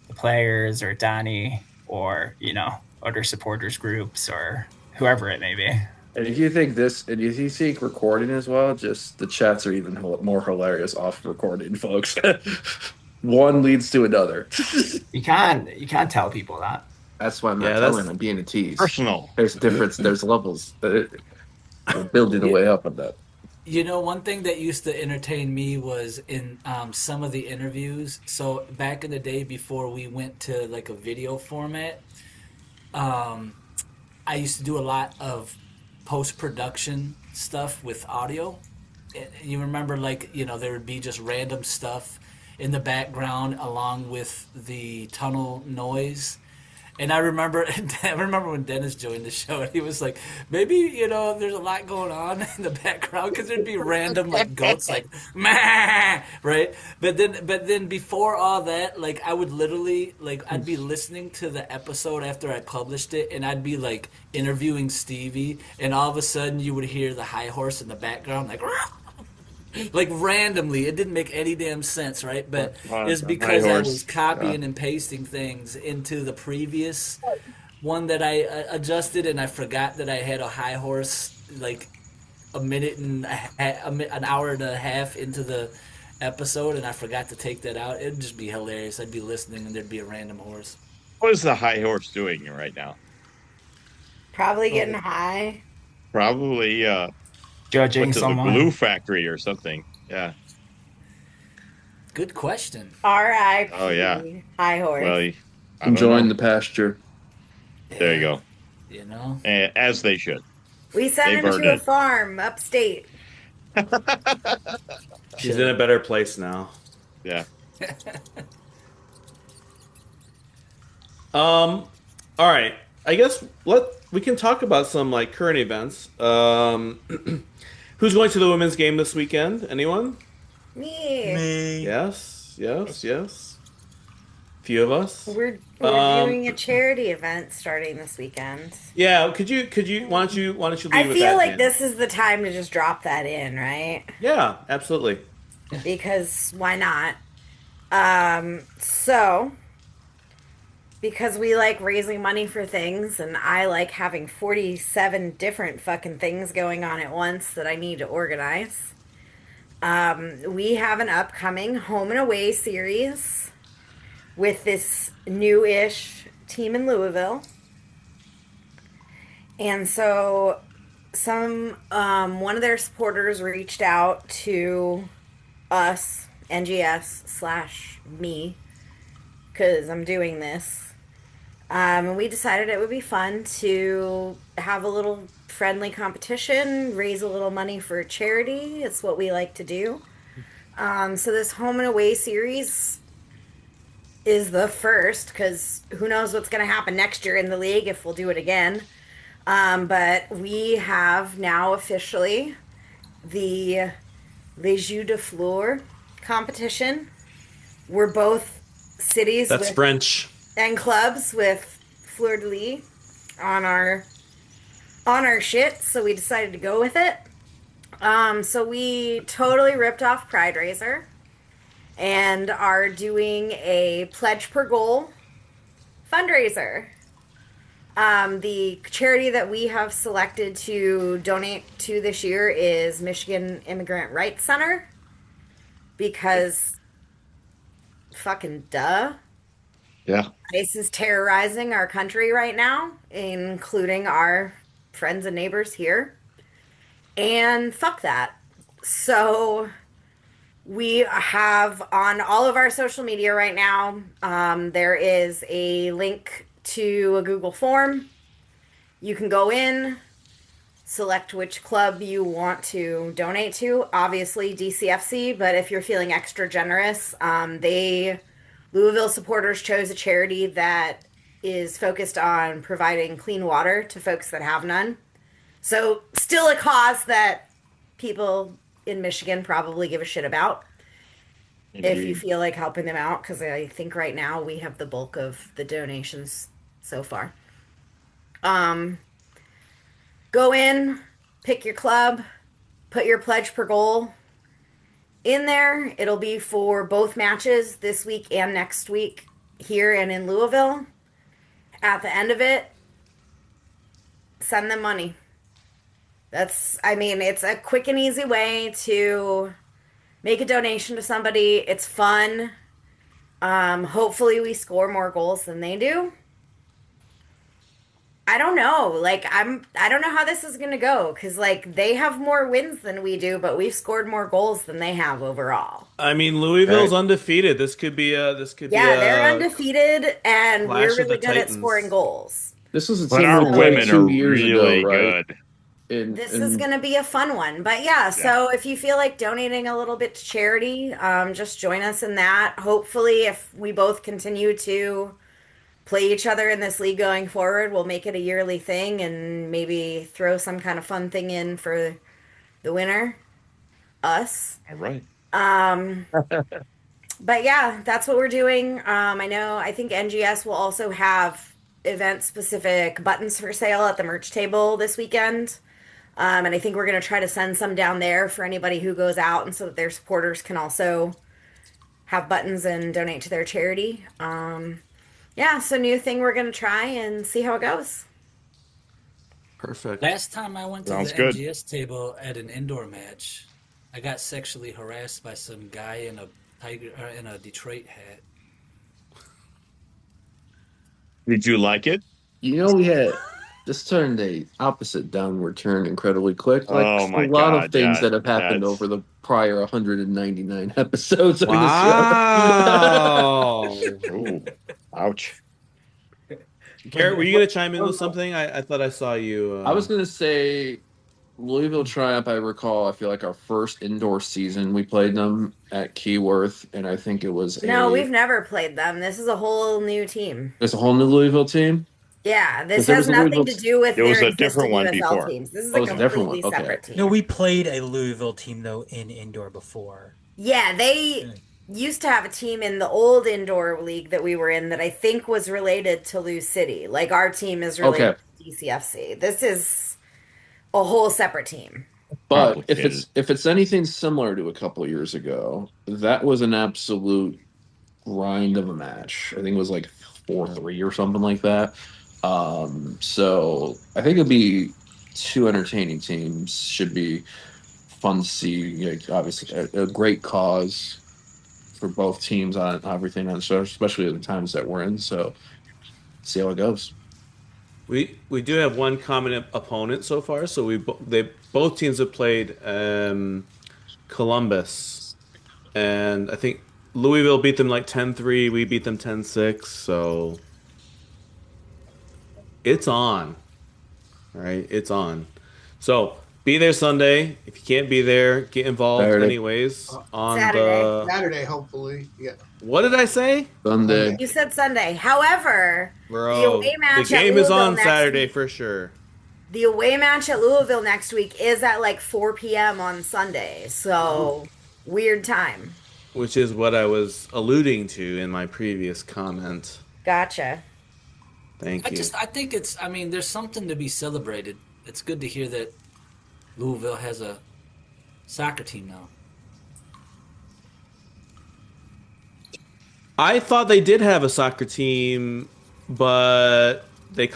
the players or Danny or other supporters groups or whoever it may be. And if you think this, and if you think recording as well, just the chats are even more hilarious off recording, folks. One leads to another. You can't tell people that. That's why I'm not telling. I'm being a tease. Personal. There's difference. There's levels. We're building the way up on that. One thing that used to entertain me was in some of the interviews. So back in the day before we went to like a video format, I used to do a lot of post-production stuff with audio. You remember there would be just random stuff in the background along with the tunnel noise. And I remember when Dennis joined the show, and he was like, maybe, there's a lot going on in the background because there'd be random like goats like, meh, right? But then before all that, like I would literally I'd be listening to the episode after I published it, and I'd be like interviewing Stevie, and all of a sudden you would hear the high horse in the background like randomly. It didn't make any damn sense, right? But it's because I was copying and pasting things into the previous one that I adjusted, and I forgot that I had a high horse like a minute and an hour and a half into the episode, and I forgot to take that out. It'd just be hilarious. I'd be listening, and there'd be a random horse. What is the high horse doing right now? Probably getting high. Probably judging went to someone. the glue factory or something. Yeah. Good question. R.I.P. Oh yeah. High horse. Well, enjoying the pasture. There you go. As they should. We sent him to a farm upstate. She's in a better place now. Yeah. All right. I guess we can talk about some like current events. Who's going to the women's game this weekend? Anyone? Me. Yes. Few of us. We're doing a charity event starting this weekend. Yeah, could you why don't you lead with that? I feel like this is the time to just drop that in, right? Yeah, absolutely. Because why not? Because we like raising money for things, and I like having 47 different fucking things going on at once that I need to organize. We have an upcoming home and away series with this new-ish team in Louisville. And so one of their supporters reached out to us, NGS/me, because I'm doing this. And we decided it would be fun to have a little friendly competition, raise a little money for charity. It's what we like to do. So this home and away series is the first, because who knows what's going to happen next year in the league if we'll do it again. But we have now officially the Les Jeux de Fleur competition. We're both cities. That's French. And clubs with fleur de lis on our shit, so we decided to go with it. So we totally ripped off Pride Raiser and are doing a pledge per goal fundraiser. The charity that we have selected to donate to this year is Michigan Immigrant Rights Center, because fucking duh. Yeah. ICE is terrorizing our country right now, including our friends and neighbors here. And fuck that. So We have on all of our social media right now, there is a link to a Google form. You can go in, select which club you want to donate to. Obviously, DCFC, but if you're feeling extra generous, Louisville supporters chose a charity that is focused on providing clean water to folks that have none. So, still a cause that people in Michigan probably give a shit about. If you Indeed. feel like helping them out, because I think right now we have the bulk of the donations so far. Go in, pick your club, put your pledge per goal in there. It'll be for both matches this week and next week here and in Louisville. At the end of it, send them money. It's a quick and easy way to make a donation to somebody. It's fun. Hopefully we score more goals than they do. I don't know. I don't know how this is gonna go because they have more wins than we do, but we've scored more goals than they have overall. I mean, Louisville's undefeated. This could be They're undefeated, and we're Clash of the really good at Titans. scoring goals. This was a But team our we played women 2 are years really ago, right? good. This is going to be a fun one. But yeah, so if you feel like donating a little bit to charity, just join us in that. Hopefully, if we both continue to play each other in this league going forward, we'll make it a yearly thing and maybe throw some kind of fun thing in for the winner, us. All right. But yeah, that's what we're doing. I think NGS will also have event-specific buttons for sale at the merch table this weekend. And I think we're going to try to send some down there for anybody who goes out and so that their supporters can also have buttons and donate to their charity. So new thing we're going to try and see how it goes. Perfect. Last time I went to Sounds the good. MGS table at an indoor match, I got sexually harassed by some guy in a Detroit hat. Did you like it? We had this turned a opposite downward turn incredibly quick. Like Oh a my lot of God, things yeah, that have happened that's- over the prior 199 episodes of Wow. Ooh, ouch. Garrett, were you gonna chime in with something? I thought I saw you. the show. I was gonna say Louisville Triumph. I recall. I feel like our first indoor season we played them at Keyworth, and I think it was No, we've never played them. This is a whole new team. There's a whole new Louisville team. Yeah, this There has was a nothing Louisville to do with There was their a different existing one USL before. teams. This is Oh, a it's a different completely one. Okay. separate team. No, we played a Louisville team though in indoor before. Yeah, they used to have a team in the old indoor league that we were in that I think was related to Lou City. Like our team is related to DCFC. This is a whole separate team. But if it's anything similar to a couple of years ago, that was an absolute grind of a match. I think it was like 4-3 or something like that. So I think it'd be 2 entertaining teams. Should be fun to see. Obviously, a great cause for both teams on everything on the show, especially at the times that we're in. So see how it goes. We do have one common opponent so far. So both teams have played Columbus, and I think Louisville beat them like 10-3. We beat them 10-6. So it's on. All right, it's on. So be there Sunday. If you can't be there, get involved Saturday. anyways. On Saturday, hopefully. Yeah. What did I say? Sunday. You said Sunday. However, Bro, the away match the game at is Louisville on next Saturday week, for sure. the away match at Louisville next week is at like 4 p.m. on Sunday. So weird time. Which is what I was alluding to in my previous comment. Gotcha. Thank you. I think there's something to be celebrated. It's good to hear that Louisville has a soccer team now. I thought they did have a soccer team, but they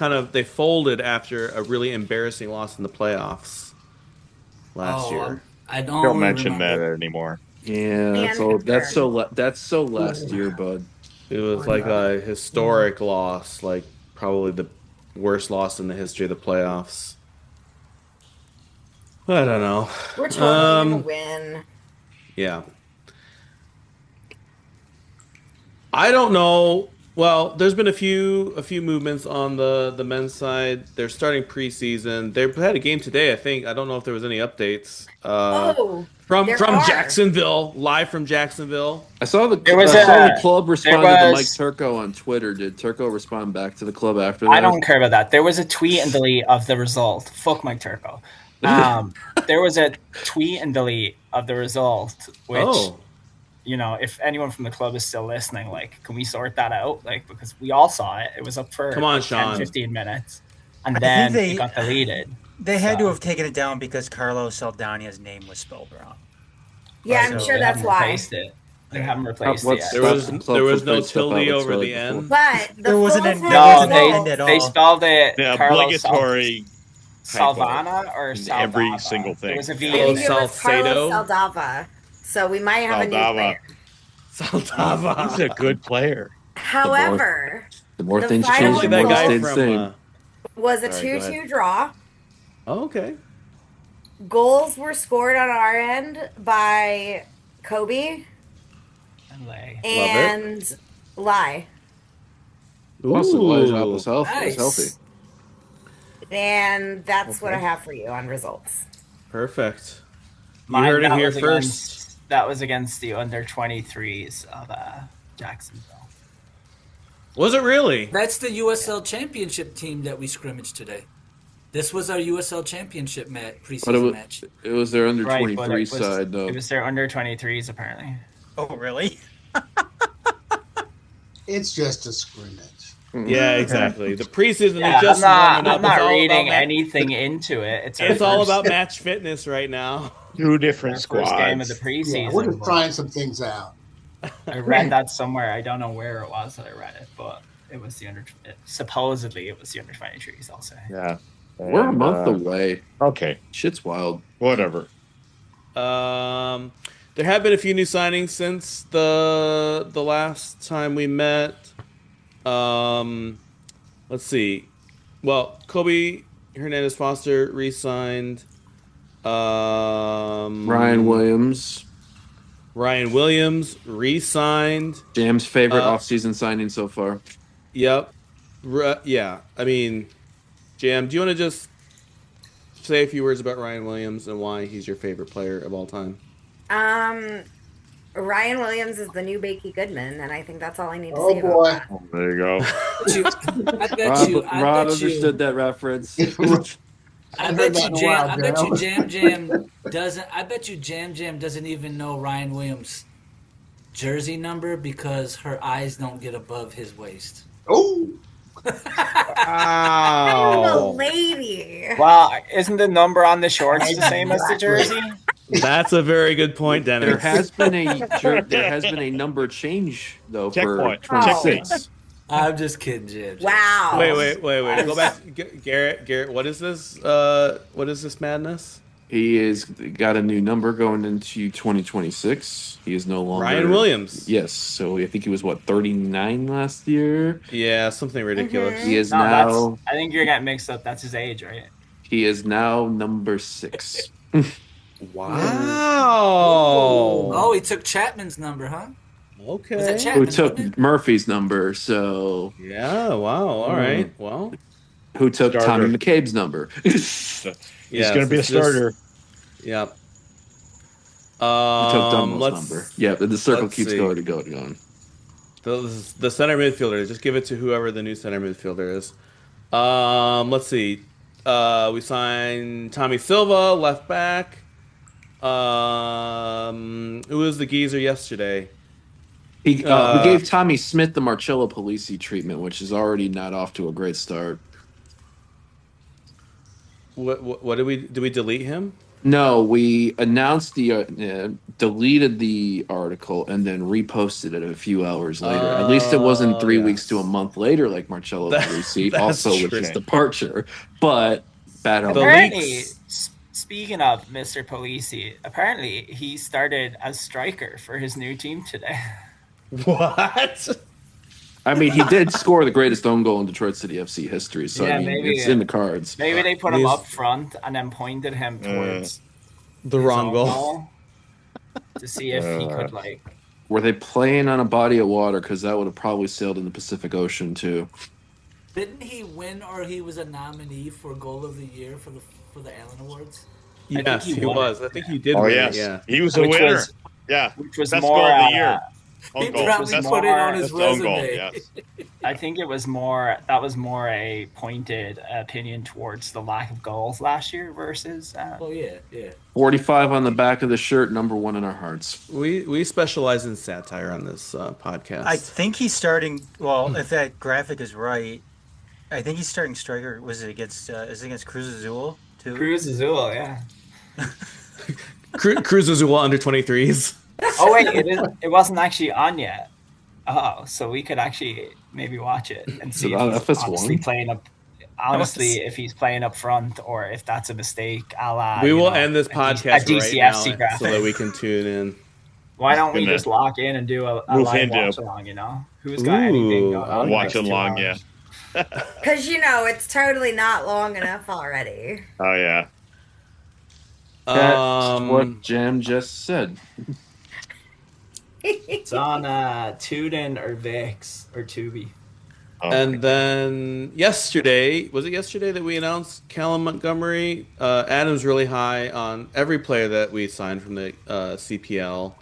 folded after a really embarrassing loss in the playoffs last year. I Don't mention that anymore. Yeah, that's so last year, bud. It was like a historic loss, like probably the worst loss in the history of the playoffs. I don't know. We're totally gonna win. Yeah. I don't know. Well, there's been a few movements on the men's side. They're starting preseason. They had a game today, I think. I don't know if there was any updates. From there are. Jacksonville, live from Jacksonville. I saw the club responded to Mike Turco on Twitter. Did Turco respond back to the club after that? I don't care about that. There was a tweet and delete of the result. Fuck Mike Turco. There was a tweet and delete of the result, which, you know, if anyone from the club is still listening, like, can we sort that out? Like, because we all saw it. It was up for 10-15 minutes. And then it got deleted. They had to have taken it down because Carlos Saldana's name was spelled wrong. Yeah, I'm sure that's why. They haven't replaced it yet. There was no tilde over the end. But there wasn't an end at all. They spelled it the Carlos obligatory Salvana or Saldava. Every single thing. It was Carlos Saldava. So we might have a new player. Saldava. He's a good player. However, the more things change, the more stay the same. Was a 2-2 draw. Oh, okay. Goals were scored on our end by Kobe and Lai. Was healthy. And that's what I have for you on results. Perfect. You heard it here first. That was against the under-23s of Jacksonville. Was it really? That's the USL Championship team that we scrimmaged today. This was our USL Championship preseason match. It was their under-23 side, though. It was their under-23s, apparently. Oh, really? It's just a scrimmage. Yeah, exactly. The preseason is just I'm not reading anything into it. It's all about match fitness right now. Two different squads. First game of the preseason. Yeah, we're just trying some things out. I read that somewhere. I don't know where it was that I read it, but it was supposedly it was the under-23s, I'll say. Yeah. And, we're a month away. Okay. Shit's wild. Whatever. There have been a few new signings since the last time we met. Let's see. Well, Kobe Hernandez Foster re-signed. Ryan Williams re-signed. Jam's favorite off-season signing so far. Yep. Yeah. I mean, Jam, do you want to just say a few words about Ryan Williams and why he's your favorite player of all time? Ryan Williams is the new Bakey Goodman, and I think that's all I need to say boy. about that. Oh, there you go. Rob understood that reference. I bet you Jam Jam doesn't even know Ryan Williams' jersey number because her eyes don't get above his waist. Oh. Wow. Lady. Wow, isn't the number on the shorts the same as the jersey? That's a very good point, Dennis. There has been a number change though for 26. I'm just kidding, Jim. Wow. Wait. Go back, Garrett. What is this? What is this madness? He is got a new number going into 2026. He is no longer Ryan Williams. Yes, so I think he was 39 last year. Yeah, something ridiculous. He is now. I think you're getting mixed up. That's his age, right? He is now number 6. Wow. Oh, he took Chapman's number, huh? Okay. Was that Chapman, who took Murphy's number? So yeah. Wow. All right. Well, who took Tommy McCabe's number? He's going to be a starter. Yep. Who took Dumbo's number? Yeah, the circle keeps going. The center midfielder. Just give it to whoever the new center midfielder is. Let's see. We signed Tommy Silva, left back. Who was the geezer yesterday? We gave Tommy Smith the Marcello Polisi treatment, which is already not off to a great start. What did we delete him? No, we announced deleted the article and then reposted it a few hours later. At least it wasn't 3 weeks to a month later, like Marcello Polisi, also with his departure. But bad apparently, speaking of Mr. Polisi, apparently he started as striker for his new team today. What? I mean, he did score the greatest own goal in Detroit City FC history, so yeah, I mean, it's in the cards. Maybe they put him up front and then pointed him towards the wrong goal to see if he could Were they playing on a body of water? Because that would have probably sailed in the Pacific Ocean too. Didn't he win, or he was a nominee for Goal of the Year for the Allen Awards? Yes, he was. I think he did Oh win yes, it, yeah. he was a winner. Which was best more goal of the year. He Own goal. probably Best put it on his best own goal, resume. yes. I think it was more. That was more a pointed opinion towards the lack of goals last year versus. Oh yeah. 45 on the back of the shirt, number 1 in our hearts. We specialize in satire on this podcast. I think he's starting. Well, if that graphic is right, I think he's starting striker. Was it against? Is it against Cruz Azul too? Cruz Azul, yeah. Cruz Azul under 23s. Oh wait, it wasn't actually on yet. Oh, so we could actually maybe watch it and see if he's honestly playing up. Honestly, if he's playing up front or if that's a mistake, we will end this podcast right now graphic. so that we can tune in. Why don't we just lock in and do a live watch along? Who's got anything going on? Watch along, yeah. Because it's totally not long enough already. Oh yeah. That's what Jam just said. It's on Tuden or Vix or Tubi. Oh, and then yesterday, was it yesterday that we announced Callum Montgomery? Adam's really high on every player that we signed from the CPL.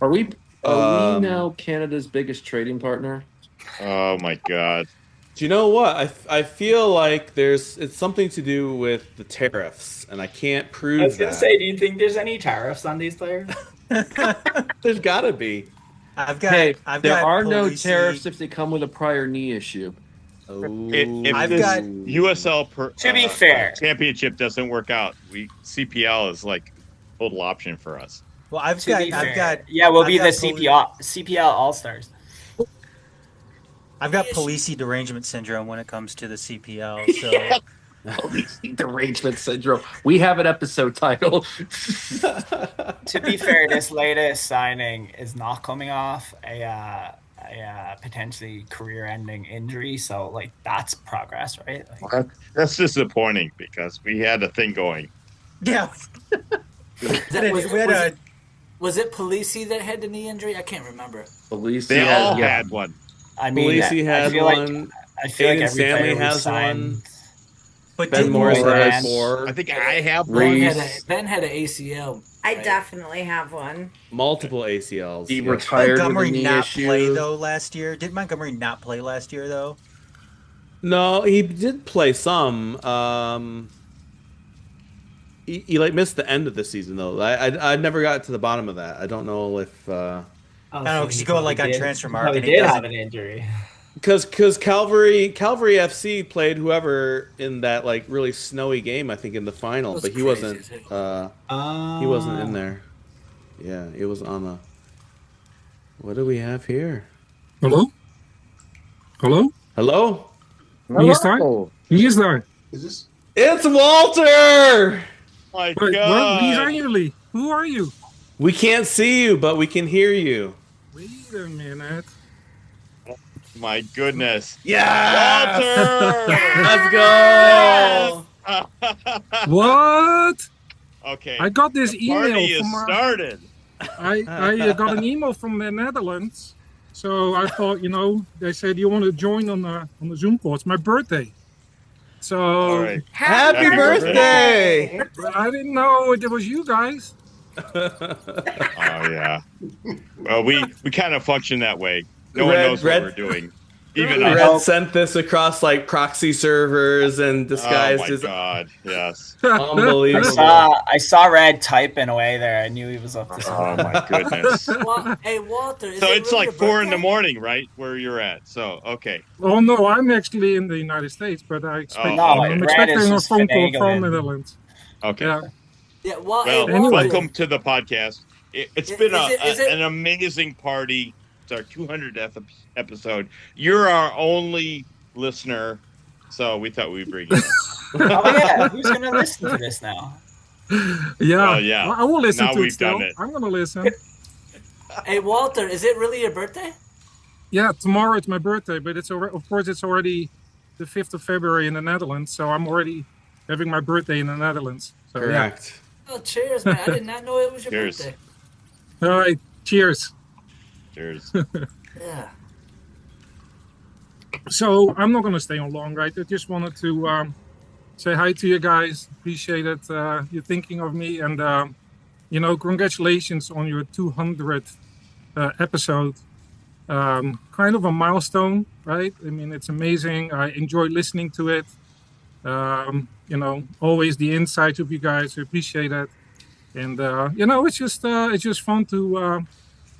Are we now Canada's biggest trading partner? Oh my God. Do you know what? I feel like it's something to do with the tariffs, and I can't prove that. I was going to say, do you think there's any tariffs on these players? There's got to be. There are no tariffs if they come with a prior knee issue. If this USL to be fair, championship doesn't work out, CPL is like total option for us. Well, we'll be the CPL All Stars. I've got Polisi derangement syndrome when it comes to the CPL. So Polisi derangement syndrome. We have an episode title. To be fair, this latest signing is not coming off a potentially career-ending injury, so that's progress, right? That's disappointing because we had a thing going. Yeah. Was it Polisi that had the knee injury? I can't remember. They all had one. I mean, Polisi had one. I feel like every Stanley player has signed, one. But Ben Morris has 4. I think I have one. Ben had an ACL. I definitely have one. Multiple ACLs. He retired with a knee not issue. play though last year? Did Montgomery not play last year though? No, he did play some. He missed the end of the season though. I never got to the bottom of that. I don't know if. I don't know, because you go on Transfer Market. He did have an injury. Because Calvary FC played whoever in that really snowy game, I think, in the final, but he wasn't. He wasn't in there. Yeah, it was on the. What do we have here? Hello. Wie is daar? Is this? It's Walter. My Wie God. zijn jullie? Who are you? We can't see you, but we can hear you. Wait a minute. My goodness. Yeah. Walter. Let's go. What? Okay. I got this the party email is from started. I got an email from the Netherlands, so I thought, they said you want to join on the Zoom call. It's my birthday, so All right. Happy birthday! But I didn't know it was you guys. Oh yeah. Well, we kind of function that way. No one knows what we're doing. Even Red sent this across proxy servers and disguised as. Oh my God! Yes. Unbelievable. I saw Red typing away there. I knew he was up to something. Oh my goodness. Well, hey Walter. So it's like 4 a.m, right, where you're at? So okay. Oh no, I'm actually in the United States, but I'm expecting a phone call from the Netherlands. Okay. Yeah. Well, welcome to the podcast. It's been an amazing party. It's our 200th episode. You're our only listener, so we thought we'd bring you in. Oh yeah, who's gonna listen to this now? Yeah, yeah. I will listen now to we've it still. done it. I'm gonna listen. Hey Walter, is it really your birthday? Yeah, tomorrow it's my birthday, but it's already the 5th of February in the Netherlands, so I'm already having my birthday in the Netherlands. So, correct. Yeah. Oh, cheers, man! I did not know it was your birthday. All right, cheers. Cheers. Yeah. So I'm not going to stay on long, right? I just wanted to say hi to you guys. Appreciate it. You're thinking of me, and congratulations on your 200th episode. Kind of a milestone, right? I mean, it's amazing. I enjoy listening to it. Always the insights of you guys. I appreciate it, and it's just fun to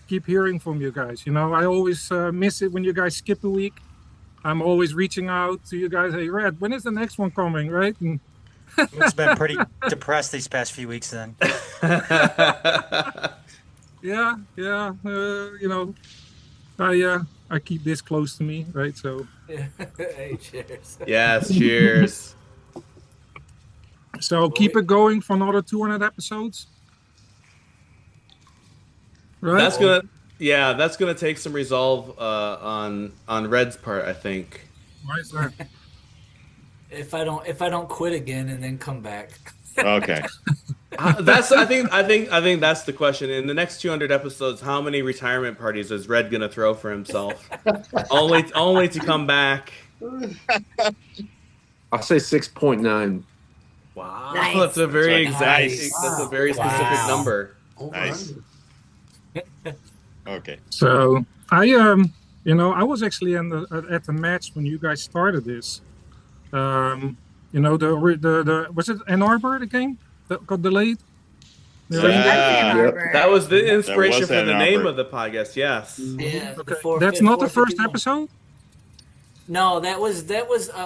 keep hearing from you guys. I always miss it when you guys skip a week. I'm always reaching out to you guys. Hey, Red, when is the next one coming? Right? And It's been pretty depressed these past few weeks. Then. Yeah. I keep this close to me, right? So. Hey, cheers. Yes, cheers. So keep it going for another 200 episodes. Right. That's gonna take some resolve on Red's part, I think. Why is that? If I don't quit again and then come back. Okay. I think that's the question. In the next 200 episodes, how many retirement parties is Red gonna throw for himself? only to come back. I'll say 6.9. Wow, Nice. that's a very exact. Nice. That's a very specific Wow. number. Nice. Okay. So I I was actually at the match when you guys started this. The was it Ann Arbor the game that got delayed? That was the inspiration for Ann the name Arbor. of the podcast. Yes. Yeah. Okay. That's not the first episode. No, that was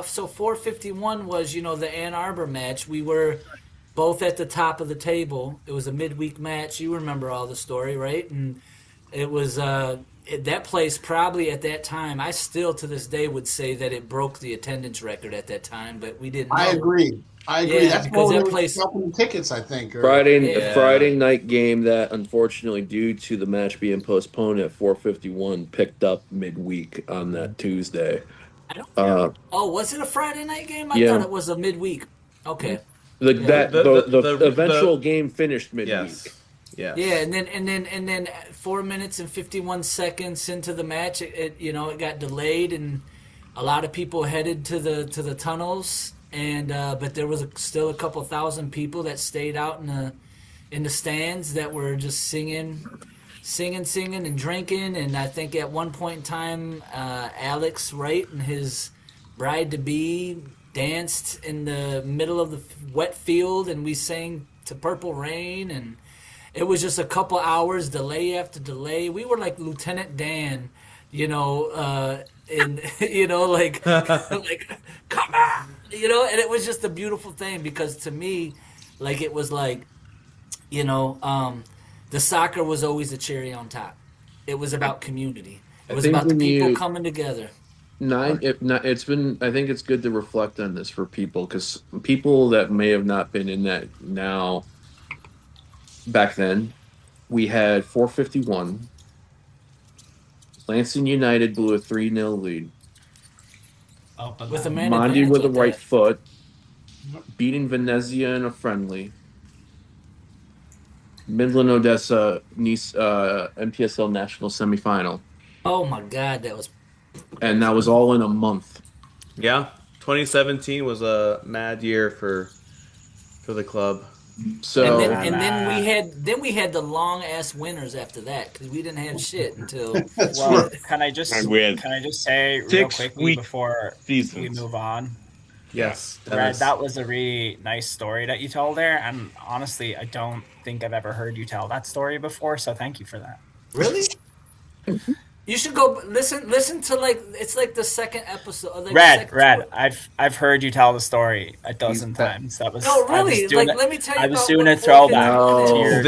so 451 was the Ann Arbor match. We were both at the top of the table. It was a midweek match. You remember all the story, right? And it was that place probably at that time. I still to this day would say that it broke the attendance record at that time, but we didn't know. I agree. Yeah, That's because why that we place- were selling tickets, I think. Or, Friday night game that unfortunately, due to the match being postponed at 4:51, picked up midweek on that Tuesday. Oh, was it a Friday night game? I thought it was a midweek. Okay. The eventual game finished midweek. Yes. Yeah, and then 4 minutes and 51 seconds into the match, it got delayed, and a lot of people headed to the tunnels, and but there was still a couple thousand people that stayed out in the stands that were just singing and drinking. And I think at one point in time, Alex Wright and his bride-to-be danced in the middle of the wet field, and we sang to Purple Rain, and it was just a couple hours, delay after delay. We were like Lieutenant Dan, and like come on, and it was just a beautiful thing, because to me, like, it was like, the soccer was always the cherry on top. It was about community. It was about the people coming together. I think it's good to reflect on this for people, because people that may have not been in that now, back then, we had 451. Lansing United blew a 3-0 lead. With a man Mondi advantage with a at right that. foot, beating Venezia in a friendly. Midland Odessa Nice MPSL national semifinal. Oh my God, that was. And that was all in a month. Yeah, 2017 was a mad year for the club. So and then we had the long ass winters after that, because we didn't have shit until. Well, can I just say real quickly before we move on? Yes, Brad, that was a really nice story that you told there, and honestly, I don't think I've ever heard you tell that story before. So thank you for that. Really? You should go listen to, like, it's like the second episode. Like Red, I've heard you tell the story a dozen times. That was no, really. Let me tell you. I was about doing what a throwback to your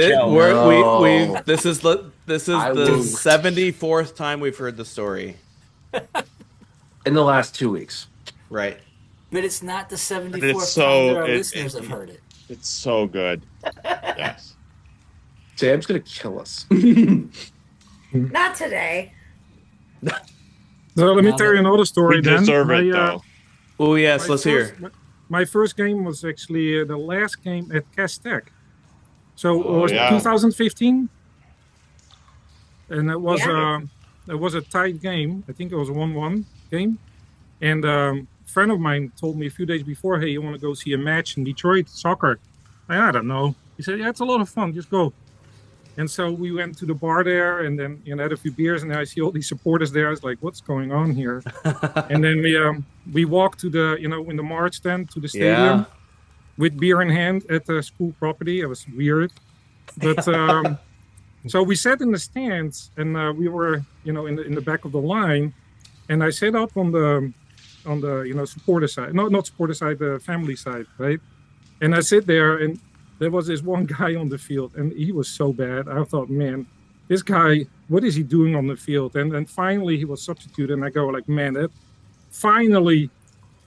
This is the 74th time we've heard the story. In the last 2 weeks. Right. But it's not the 74th time that our listeners have heard it. It's so good. Yes. Sam's gonna kill us. Not today. So let me tell you another story. We then. deserve it, though. Oh yes, let's hear. My first game was actually the last game at Castec. So was it yeah. 2015? and it was a tight game. I think it was a 1-1 game. And a friend of mine told me a few days before, "Hey, you want to go see a match in Detroit, soccer?" I don't know. He said, "Yeah, it's a lot of fun. Just go." And so we went to the bar there, and then had a few beers, and I see all these supporters there. I was like, "What's going on here?" And then we walked to the in the march tent to the stadium with beer in hand at the school property. It was weird, but so we sat in the stands, and we were in the back of the line, and I sat up on the supporter side, not supporter side, the family side, right? And I sit there, and there was this one guy on the field, and he was so bad. I thought, man, this guy, what is he doing on the field? And then finally he was substituted, and I go like, man, finally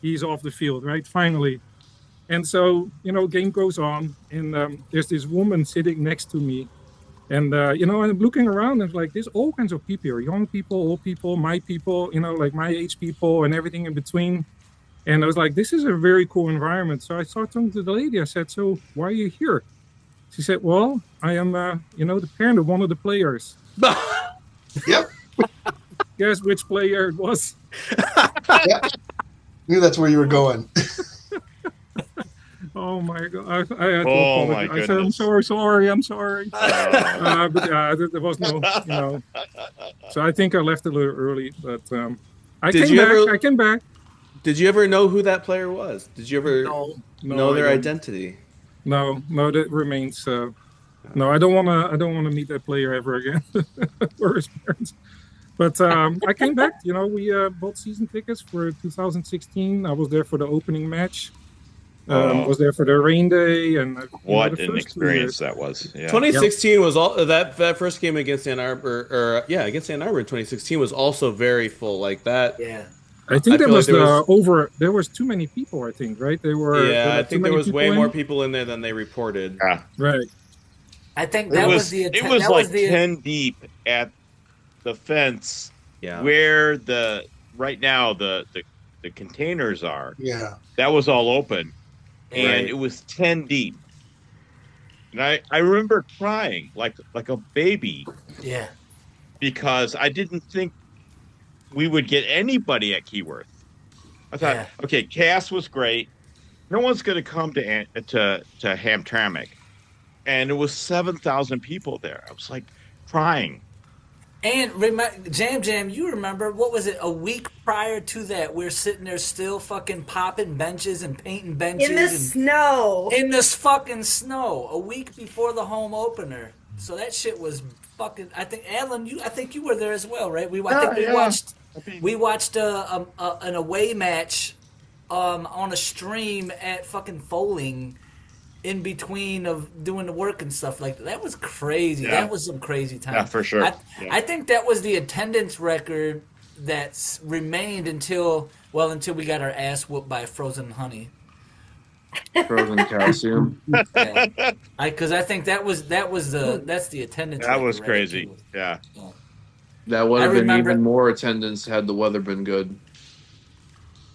he's off the field, right? Finally. And so, game goes on, and there's this woman sitting next to me, and I'm looking around, and like, there's all kinds of people here, young people, old people, my people, like my age people, and everything in between. And I was like, this is a very cool environment. So I started talking to the lady. I said, "So why are you here?" She said, "Well, I am, the parent of one of the players." Yep. Guess which player it was? Yep. Knew that's where you were going. Oh my God! I had to apologize. I said, I'm sorry. But there was no, So I think I left a little early, but I came back. Did you ever know who that player was? Did you ever know their identity? No, that remains. No, I don't want to meet that player ever again or his parents. But I came back. We bought season tickets for 2016. I was there for the opening match. Was there for the rain day, and what an experience that was. Yeah. 2016 was all that first game against Ann Arbor, against Ann Arbor in 2016 was also very full like that. Yeah. I think there was too many people, I think, right? I think there was way more people in there than they reported. Yeah. Right. I think it was like 10 deep at the fence where right now the containers are. Yeah. That was all open. And it was 10 deep. And I remember crying like a baby. Yeah. Because I didn't think we would get anybody at Keyworth. I thought, okay, Cass was great. No one's going to come to Hamtramck. And it was 7,000 people there. I was like crying. And Jam, you remember, what was it, a week prior to that, we're sitting there still fucking popping benches and painting benches. In the snow. In this fucking snow, a week before the home opener. So that shit was fucking, I think, Alan, I think you were there as well, right? We watched an away match on a stream at fucking Foaling in between of doing the work and stuff like that. That was crazy. Yeah. That was some crazy time. Yeah, for sure. I think that was the attendance record that's remained until we got our ass whooped by Frozen Honey. Frozen calcium. Because I think that's the attendance. That was crazy. Yeah. That would have been even more attendance had the weather been good.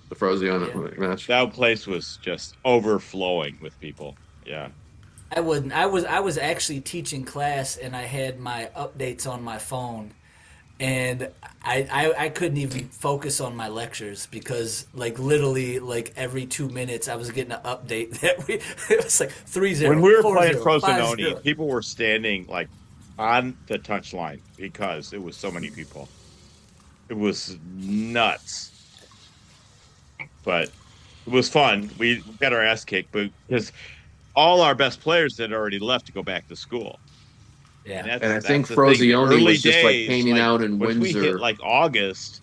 The Frozen match. That place was just overflowing with people. Yeah. I wouldn't. I was actually teaching class, and I had my updates on my phone, and I couldn't even focus on my lectures because literally every 2 minutes I was getting an update that it was like 3-0. When we were playing Frosinone, people were standing on the touchline because it was so many people. It was nuts. But it was fun. We got our ass kicked, but because all our best players had already left to go back to school. Yeah, and I think Frosinone was just painting out in Windsor. When we hit August,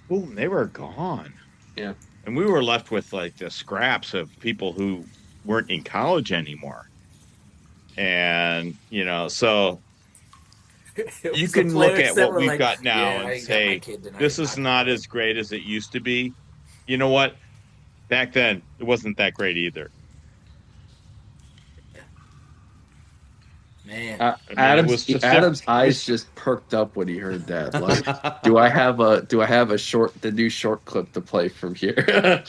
boom, they were gone. Yeah, and we were left with the scraps of people who weren't in college anymore. And so you can look at what we've got now and say this is not as great as it used to be. You know what? Back then, it wasn't that great either. Man, Adam's eyes just perked up when he heard that. Like, do I have the new short clip to play from here?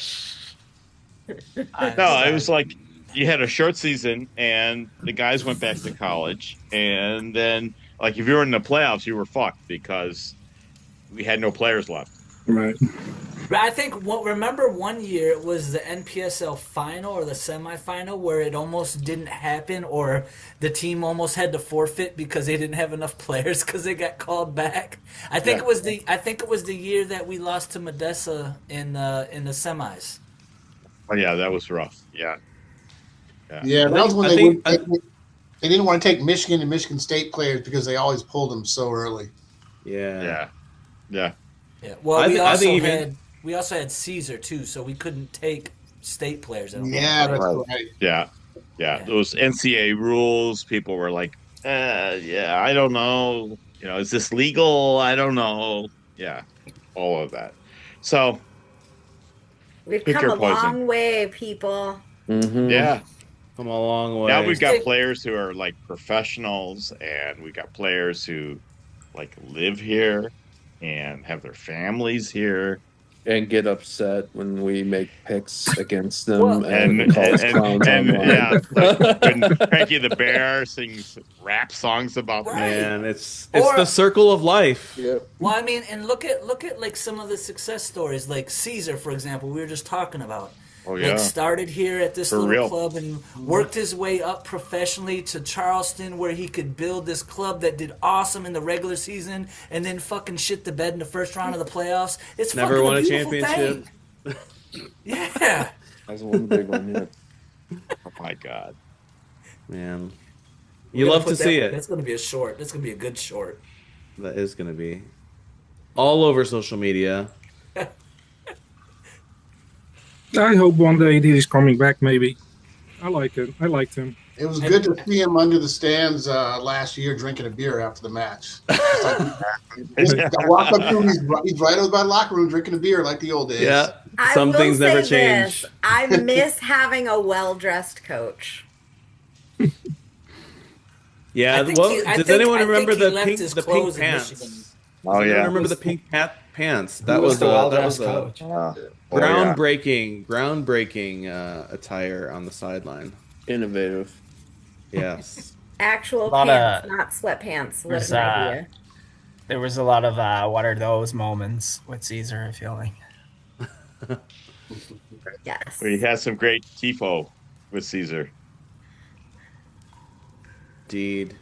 No, it was like you had a short season, and the guys went back to college, and then like if you were in the playoffs, you were fucked because we had no players left. Right. But I think remember one year it was the NPSL final or the semifinal where it almost didn't happen, or the team almost had to forfeit because they didn't have enough players because they got called back. I think it was the year that we lost to Modessa in the semis. Oh yeah, that was rough. Yeah. Yeah, that was when they didn't want to take Michigan and Michigan State players because they always pulled them so early. Yeah. Well, we also had Caesar too, so we couldn't take state players. That's right. Yeah. Those NCAA rules, people were like, I don't know. Is this legal? I don't know. Yeah, all of that. So we've come a long way, people. Mm-hmm. Yeah. Come a long way. Now we've got players who are like professionals, and we've got players who like live here and have their families here. And get upset when we make picks against them and call us clowns online. Yeah, like when Frankie the Bear sings rap songs about man, it's the circle of life. Yep. Well, I mean, and look at like some of the success stories, like Caesar, for example. We were just talking about. Oh yeah. Like started here at this club and worked his way up professionally to Charleston, where he could build this club that did awesome in the regular season, and then fucking shit the bed in the first round of the playoffs. It's never won a championship. Yeah. That's one big one. Yeah. Oh my god, man, you love to see it. That's gonna be a short. That's gonna be a good short. That is gonna be all over social media. I hope one day he's coming back. Maybe. I like it. I liked him. It was good to see him under the stands last year drinking a beer after the match. I walked up to him, he's right over by the locker room drinking a beer like the old days. Yeah, some things never change. I miss having a well-dressed coach. Yeah, does anyone remember the pink pants? Oh yeah, remember the pink pants? That was the well-dressed coach. Groundbreaking attire on the sideline. Innovative. Yes. Actual pants, not sweatpants. What an idea. There was a lot of what are those moments with Caesar, I feel like. Yes. We had some great tifo with Caesar. Indeed.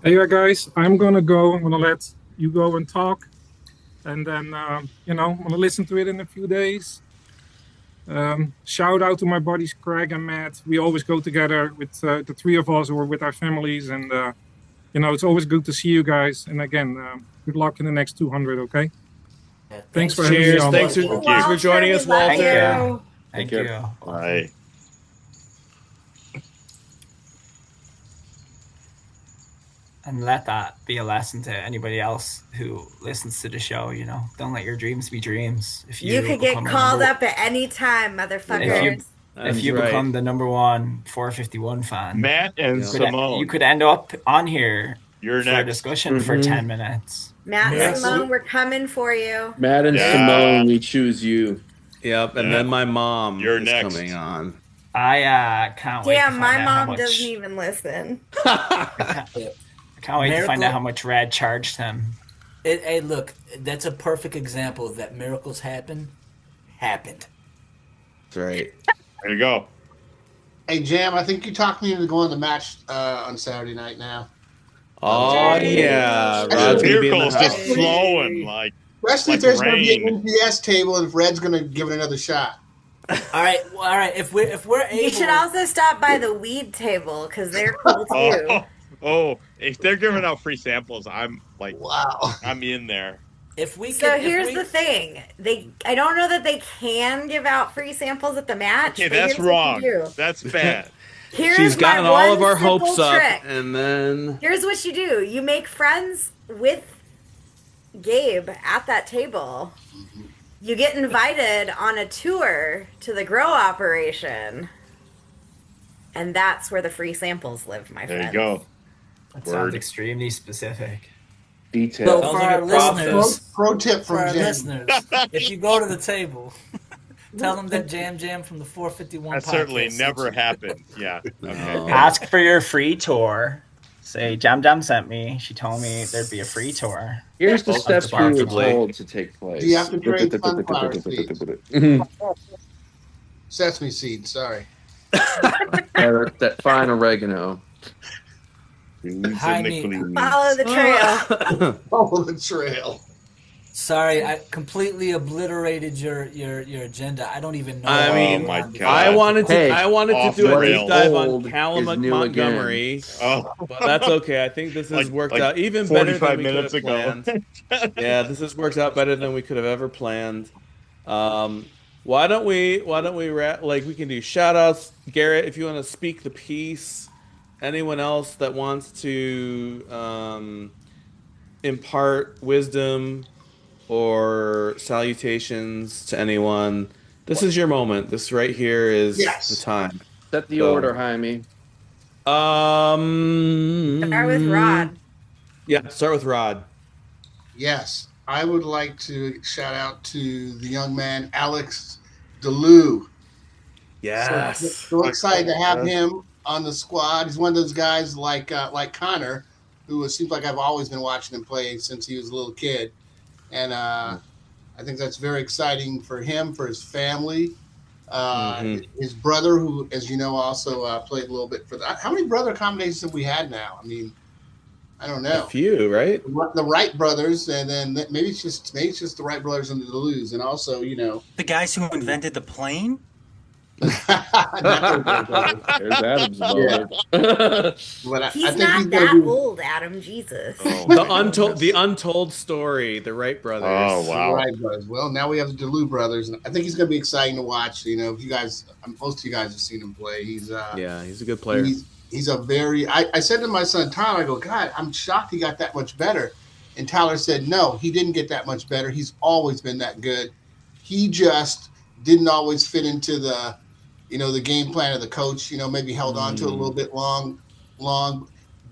Hey, guys, I'm gonna go. I'm gonna let you go and talk, and then I'm gonna listen to it in a few days. Shout out to my buddies Craig and Matt. We always go together with the three of us or with our families, and it's always good to see you guys. And again, good luck in the next 200. Okay. Yeah, thanks for having me on. Thanks for joining us, Walter. Thank you. Bye. And let that be a lesson to anybody else who listens to the show. Don't let your dreams be dreams. If you could get called up at any time, motherfuckers. If you become the number one 451 fan, Matt and Simone, you could end up on here for a discussion for 10 minutes. Matt and Simone, we're coming for you. Matt and Simone, we choose you. Yep, and then my mom is coming on. I can't wait. Damn, my mom doesn't even listen. I can't wait to find out how much Rad charged him. Hey, look, that's a perfect example of that miracles happened. That's right. There you go. Hey, Jam, I think you talked me into going to the match on Saturday night now. Oh, yeah. Miracle's just flowing like. Especially if there's going to be an NPS table and if Red's going to give it another shot. All right. If we're able, you should also stop by the weed table because they're cool too. Oh, if they're giving out free samples, I'm like, wow, I'm in there. Here's the thing. I don't know that they can give out free samples at the match. Okay, that's wrong. That's bad. She's gotten all of our hopes up, and then here's what you do: you make friends with Gabe at that table. You get invited on a tour to the grow operation, and that's where the free samples live, my friend. There you go. That sounds extremely specific. Detail. So for our listeners, pro tip from our Jam. listeners, if you go to the table, tell them that Jam from the 451 That podcast certainly never happened. Yeah. Okay. Ask for your free tour. Say, Jam Jam sent me. She told me there'd be a free tour. Here's the Spoken steps we were responsibly. told to take place. Do you have to trade sunflower seeds? Sesame seeds, sorry. Yeah, that fine oregano. Follow the trail. Follow the trail. Sorry, I completely obliterated your agenda. I don't even know. I mean, my God. I wanted to do a deep dive on Old Callum is new Montgomery, but that's okay. I think this has worked out even better than we could have planned. Yeah, this has worked out better than we could have ever planned. Why don't we we can do shout outs. Garrett, if you want to speak the piece. Anyone else that wants to impart wisdom or salutations to anyone, this is your moment. This right here is the time. Set the order, Jaime. Start with Rod. Yeah, start with Rod. Yes, I would like to shout out to the young man Alex DeLue. Yes, so excited to have him on the squad. He's one of those guys like Connor, who seems like I've always been watching him play since he was a little kid, and I think that's very exciting for him, for his family. His brother, who, as you know, also played a little bit for that. How many brother combinations have we had now? I mean, I don't know. A few, right? The Wright brothers, and then maybe it's just the Wright brothers and the DeLues, and also, the guys who invented the plane. There's Adam's moment. He's not that old, Adam. Jesus. The untold story, the Wright brothers. Oh wow. The Wright brothers. Well, now we have the DeLue brothers, and I think he's going to be exciting to watch. You know, if you guys, most of you guys have seen him play. He's he's a good player. He's a very. I said to my son Tyler, I go, God, I'm shocked he got that much better. And Tyler said, no, he didn't get that much better. He's always been that good. He just didn't always fit into the game plan of the coach, maybe held on to it a little bit long.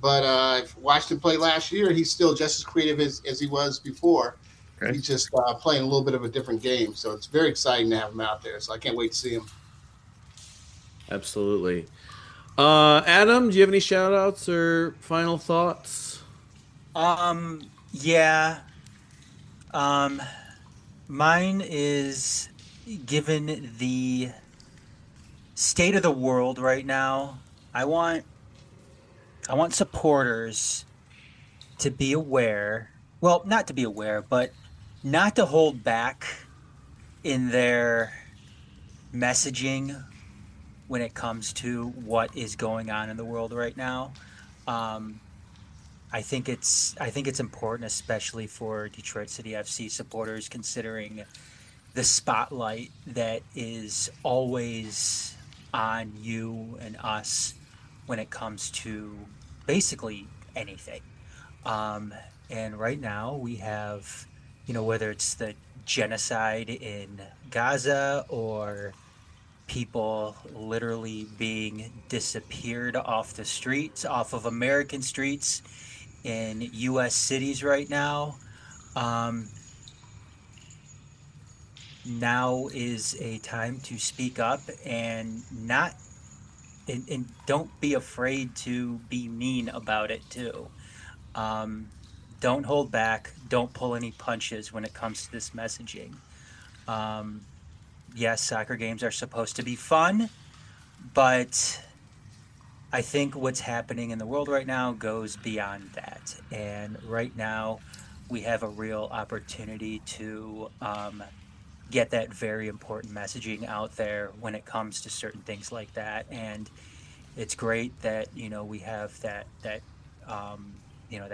But I've watched him play last year. He's still just as creative as he was before. Okay. He's just playing a little bit of a different game. So it's very exciting to have him out there. So I can't wait to see him. Absolutely. Adam, do you have any shout outs or final thoughts? Yeah. Mine is, given the state of the world right now, I want supporters to be aware. Well, not to be aware, but not to hold back in their messaging when it comes to what is going on in the world right now. I think it's important, especially for Detroit City FC supporters, considering the spotlight that is always on you and us when it comes to basically anything. And right now we have, whether it's the genocide in Gaza or people literally being disappeared off the streets, off of American streets in U.S. cities right now. Now is a time to speak up and don't be afraid to be mean about it too. Don't hold back. Don't pull any punches when it comes to this messaging. Yes, soccer games are supposed to be fun, but I think what's happening in the world right now goes beyond that. And right now, we have a real opportunity to get that very important messaging out there when it comes to certain things like that. And it's great that we have that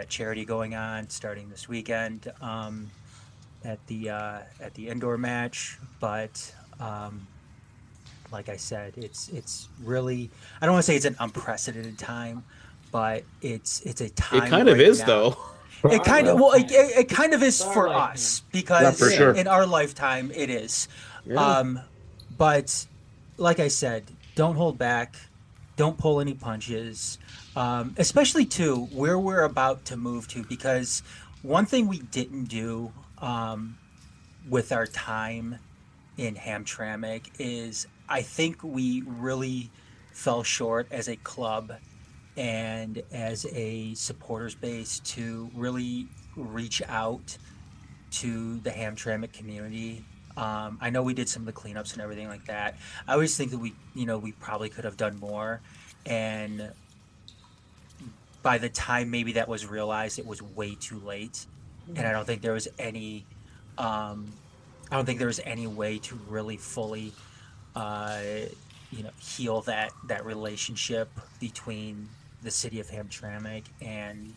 charity going on starting this weekend at the indoor match. But like I said, it's really, I don't want to say it's an unprecedented time, but it's a time. It kind of is, though. It kind of is for us, because in our lifetime it is. Yeah. But like I said, don't hold back, don't pull any punches, especially to where we're about to move to, because one thing we didn't do with our time in Hamtramck is I think we really fell short as a club and as a supporters base to really reach out to the Hamtramck community. I know we did some of the cleanups and everything like that. I always think that we probably could have done more, and by the time maybe that was realized, it was way too late, and I don't think there was any, I don't think there was any way to really fully, uh, heal that relationship between the city of Hamtramck and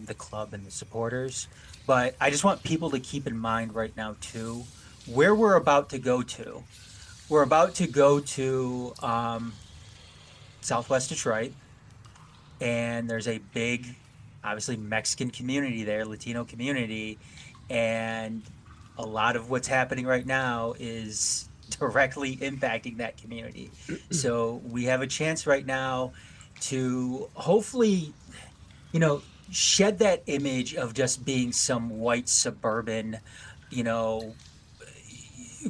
the club and the supporters. But I just want people to keep in mind right now too, where we're about to go to. We're about to go to Southwest Detroit, and there's a big, obviously Mexican community there, Latino community, and a lot of what's happening right now is directly impacting that community. So we have a chance right now to hopefully, shed that image of just being some white suburban, you know,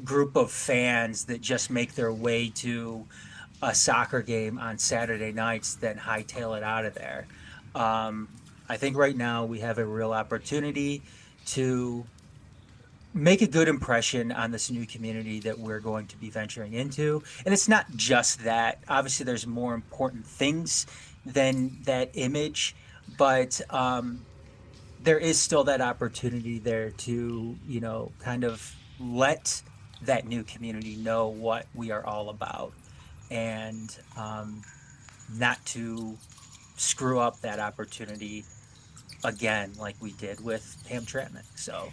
group of fans that just make their way to a soccer game on Saturday nights, then hightail it out of there. I think right now we have a real opportunity to make a good impression on this new community that we're going to be venturing into. And it's not just that. Obviously, there's more important things than that image, but there is still that opportunity there to, kind of let that new community know what we are all about, and not to screw up that opportunity again like we did with Hamtramck. So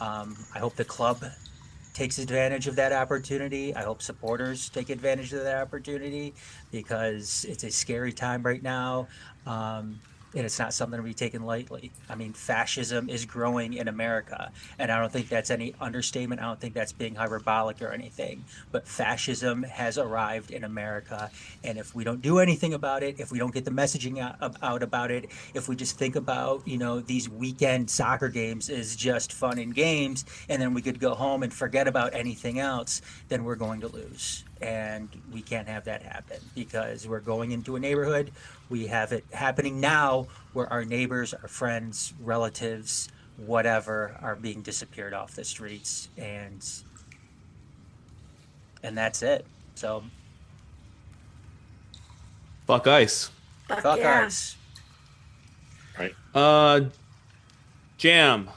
I hope the club takes advantage of that opportunity. I hope supporters take advantage of that opportunity, because it's a scary time right now. And it's not something to be taken lightly. I mean, fascism is growing in America, and I don't think that's any understatement. I don't think that's being hyperbolic or anything. But fascism has arrived in America, and if we don't do anything about it, if we don't get the messaging out about it, if we just think about, these weekend soccer games as just fun and games, and then we could go home and forget about anything else, then we're going to lose. And we can't have that happen, because we're going into a neighborhood. We have it happening now where our neighbors, our friends, relatives, whatever, are being disappeared off the streets, and that's it. So fuck ice. Fuck yeah. ice. Right. Jam.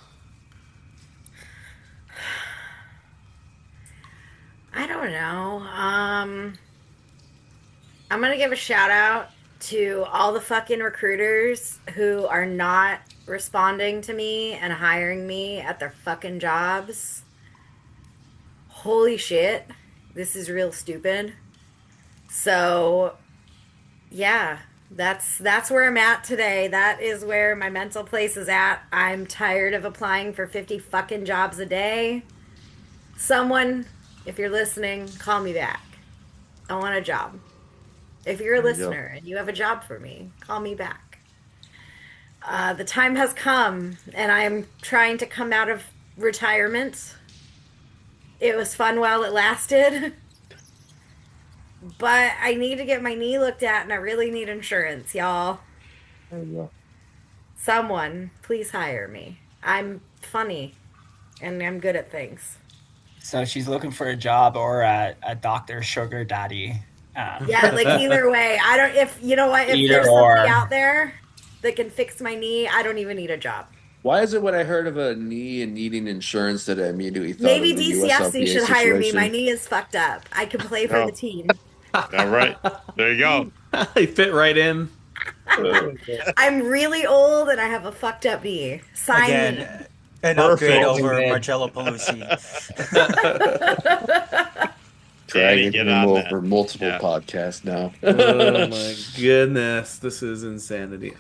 I don't know. I'm gonna give a shout out to all the fucking recruiters who are not responding to me and hiring me at their fucking jobs. Holy shit. This is real stupid. So, yeah, that's where I'm at today. That is where my mental place is at. I'm tired of applying for 50 fucking jobs a day. Someone, if you're listening, call me back. I want a job. If you're a listener and you have a job for me, call me back. The time has come, and I am trying to come out of retirement. It was fun while it lasted. But I need to get my knee looked at, and I really need insurance, y'all. There you go. Someone, please hire me. I'm funny, and I'm good at things. So she's looking for a job or a doctor sugar daddy. Yeah, like either way. I don't, if, you know what, if Either there's or. somebody out there that can fix my knee, I don't even need a job. Why is it when I heard of a knee and needing insurance that I immediately thought Maybe of the DCFC should USLPA hire me. situation? My knee is fucked up. I can play for the team. All right. There you go. They fit right in. I'm really old and I have a fucked up knee. Sign me. Again, an upgrade over Marcello Palusi. Dragging get him on over that. multiple podcasts now. Oh my goodness, this is insanity.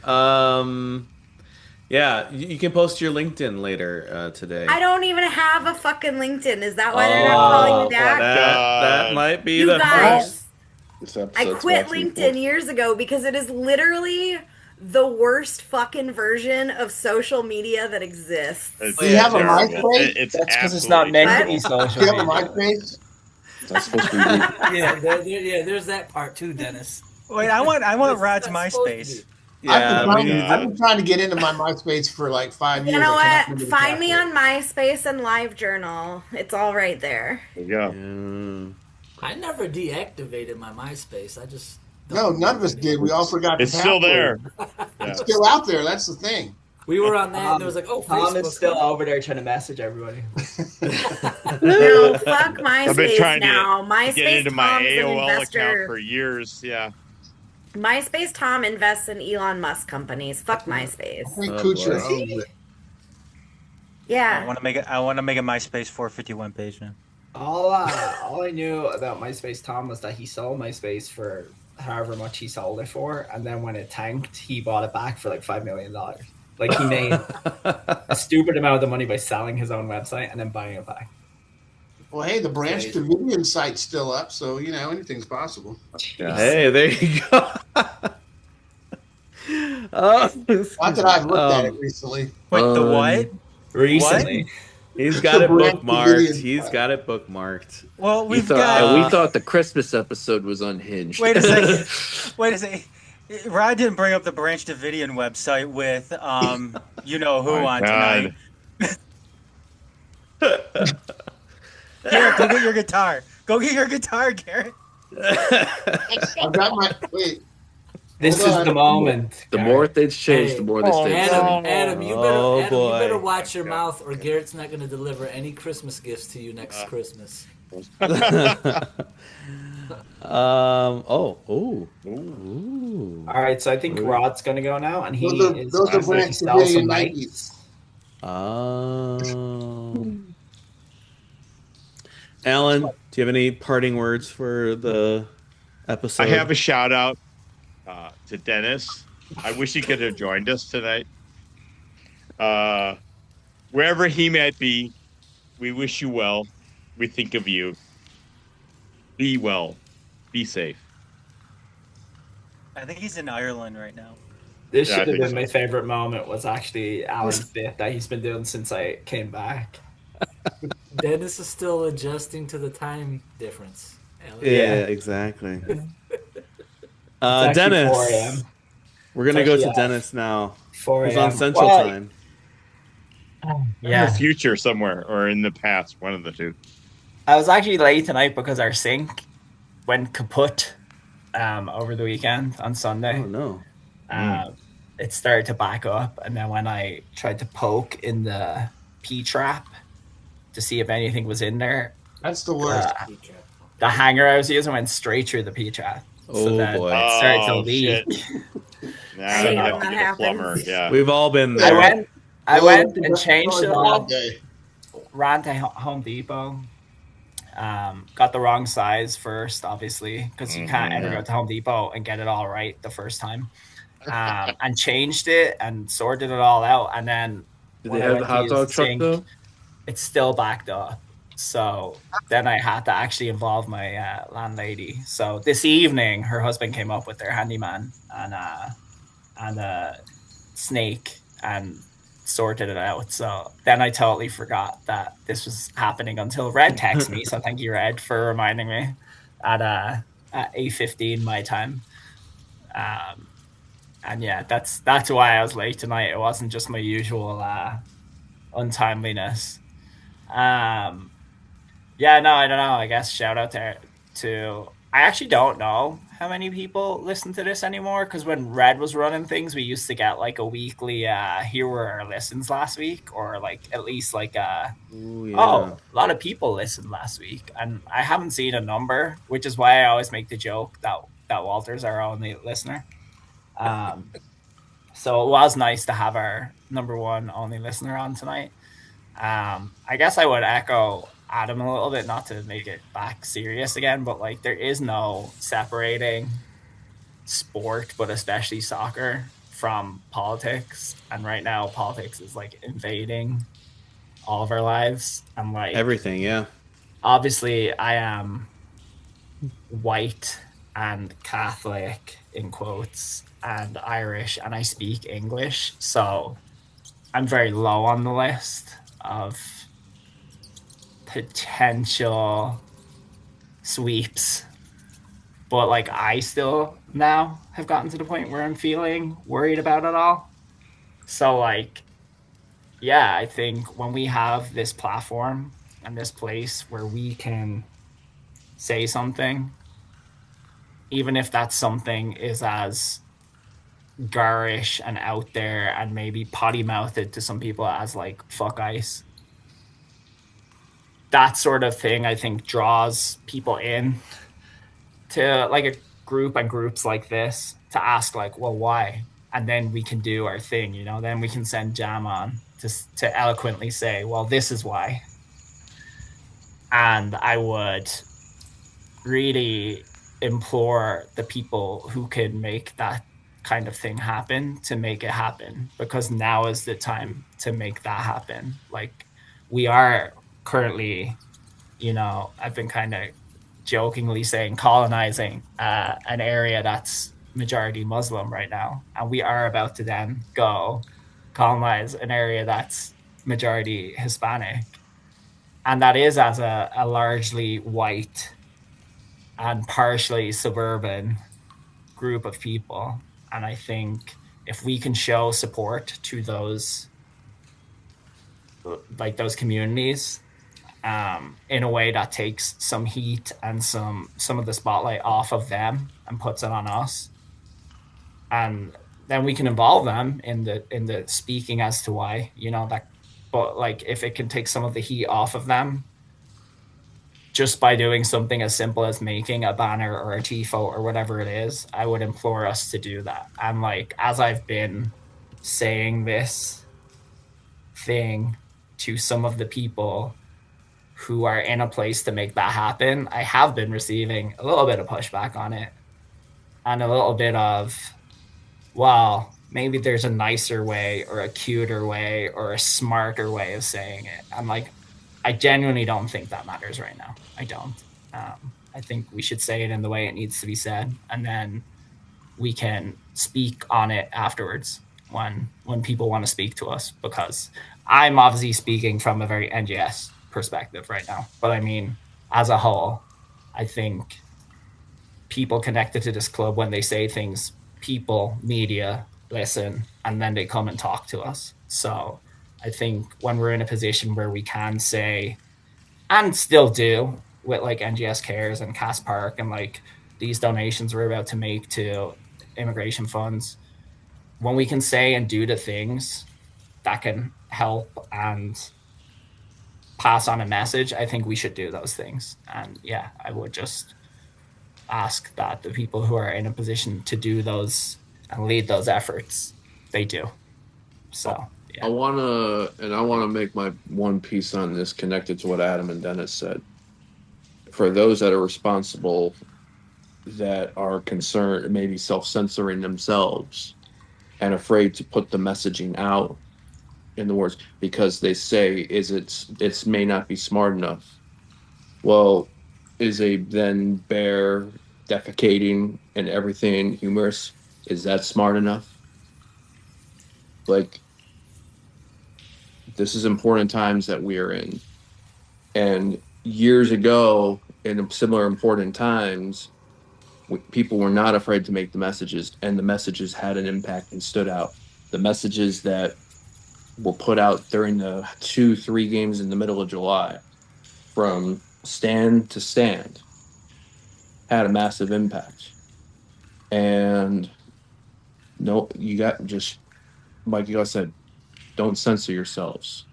Yeah, you can post your LinkedIn later today. I don't even have a fucking LinkedIn. Is that why they're not calling me back? That might be You the guys, This I episode's quit about to be LinkedIn years ago because it is literally the worst fucking version of social media that exists. Do you have a MySpace? It's That's because it's not meant to be Do social. you have a media. MySpace? That's supposed to be. Yeah, there's that part too, Dennis. Wait, I want Rod's That's supposed to MySpace. be. Yeah, we need I've been to. trying to get into my MySpace for like 5 years. You know I cannot what? remember the Find me password. on MySpace and LiveJournal. It's all right there. There you go. Yeah. I never deactivated my MySpace. I just No, none of us did. We all forgot the It's still password. there. Yeah. It's still out there. That's the thing. We were on that, and it was like, oh, Tom Facebook. is still over there trying to message everybody. No, fuck I've been MySpace trying now. to MySpace get into my Tom's an AOL account investor. for years. Yeah. MySpace Tom invests in Elon Musk companies. Fuck MySpace. I think Oh, Kuchar boy. owns it. I Yeah. want to make it. I want to make a MySpace 451 page now. All I knew about MySpace Tom was that he sold MySpace for however much he sold it for, and then when it tanked, he bought it back for like $5 million. Like he made a stupid amount of money by selling his own website and then buying it back. Well, hey, the Branch Davidian site's still up, so anything's possible. Yeah. Hey, there you go. Oh, Not that I've looked at it recently. Wait, the what? Recently. He's got it Branch bookmarked. Davidian He's site. got it bookmarked. Well, We we've thought, got. we thought the Christmas episode was unhinged. Wait a second. Wait a second. Rod didn't bring up the Branch Davidian website with you know who My on God. tonight. Garrett, go get your guitar. Go get your guitar, Garrett. I've got my wait. This Hold is on. the moment. The more things change, Hey, the more they stay the same. Adam, you Oh, better boy. watch your mouth, or Garrett's not going to deliver any Christmas gifts to you next Christmas. Ooh. All right, so I think Rod's gonna go now, and he is Those are going to Branch sell some Davidian Nikes. Oh. Alan, do you have any parting words for the episode? I have a shout out to Dennis. I wish he could have joined us tonight. Wherever he might be, we wish you well. We think of you. Be well. Be safe. I think he's in Ireland right now. This Yeah, I should have think been so. my favorite moment. Was actually Alan's bit that he's been doing since I came back. Dennis is still adjusting to the time difference. Alex. Yeah, exactly. actually Dennis. 4 a.m. We're gonna It's go to actually, Dennis now. 4 Who's a.m. on Central Well, Time. In the future somewhere, or in the past, one of the two. I was actually late tonight because our sink went kaput over the weekend on Sunday. Oh no. It started to back up, and then when I tried to poke in the P trap to see if anything was in there, That's the worst. the hanger I was using went straight through the P trap. Oh, then boy. it started to Oh, leak. Now hate you have when to that get a plumber. happens. Yeah. We've all been I there. went and changed it all. Day. Ran to Home Depot. Got the wrong size first, obviously, because you can't ever go to Home Depot and get it all right the first time. And changed it and sorted it all out. And then Did when they I have went the to hot use dog the truck sink, though? it's still backed up. So then I had to actually involve my landlady. So this evening, her husband came up with their handyman and a snake and sorted it out. So then I totally forgot that this was happening until Red texted me. So thank you, Red, for reminding me at 8:15 my time. And yeah, that's why I was late tonight. It wasn't just my usual untimeliness. Yeah, no, I don't know. I guess shout out to I actually don't know how many people listen to this anymore, because when Red was running things, we used to get like a weekly here were our listens last week, or like at least like Ooh, yeah. oh, a lot of people listened last week, and I haven't seen a number, which is why I always make the joke that Walter's our only listener. So it was nice to have our number one only listener on tonight. I guess I would echo Adam a little bit, not to make it back serious again, but like there is no separating sport, but especially soccer, from politics. And right now politics is like invading all of our lives. And like Everything, yeah. obviously I am white and Catholic in quotes and Irish, and I speak English, so I'm very low on the list of potential sweeps but like I still now have gotten to the point where I'm feeling worried about it all. So like, yeah, I think when we have this platform and this place where we can say something, even if that something is as garish and out there and maybe potty mouthed to some people as like fuck ice, that sort of thing I think draws people in to like a group and groups like this to ask like, well, why? And then we can do our thing, you know. Then we can send Jam on to eloquently say, well, this is why. And I would really implore the people who can make that kind of thing happen to make it happen, because now is the time to make that happen. Like, we are currently, you know, I've been kind of jokingly saying colonizing an area that's majority Muslim right now, and we are about to then go colonize an area that's majority Hispanic, and that is as a largely white and partially suburban group of people. And I think if we can show support to those, like those communities, in a way that takes some heat and some of the spotlight off of them and puts it on us, and then we can involve them in the speaking as to why, you know, that. But like, if it can take some of the heat off of them just by doing something as simple as making a banner or a tifo or whatever it is, I would implore us to do that. And like, as I've been saying this thing to some of the people who are in a place to make that happen, I have been receiving a little bit of pushback on it and a little bit of, well, maybe there's a nicer way or a cuter way or a smarter way of saying it. I'm like, I genuinely don't think that matters right now. I don't. I think we should say it in the way it needs to be said, and then we can speak on it afterwards when people want to speak to us. Because I'm obviously speaking from a very NGS perspective right now, but I mean, as a whole, I think people connected to this club, when they say things, people, media, listen, and then they come and talk to us. So I think when we're in a position where we can say, and still do with like NGS Cares and Cass Park and like these donations we're about to make to immigration funds, when we can say and do the things that can help and pass on a message, I think we should do those things. And yeah, I would just ask that the people who are in a position to do those and lead those efforts, they do. So yeah. I wanna make my one piece on this connected to what Adam and Dennis said. For those that are responsible, that are concerned, maybe self-censoring themselves and afraid to put the messaging out in the words because they say it's may not be smart enough. Well, is a then bear defecating and everything humorous, is that smart enough? Like, this is important times that we are in. And years ago, in similar important times, people were not afraid to make the messages, and the messages had an impact and stood out. The messages that were put out during the 2-3 games in the middle of July, from stand to stand, had a massive impact. And no, you got just, like you guys said, don't censor yourselves.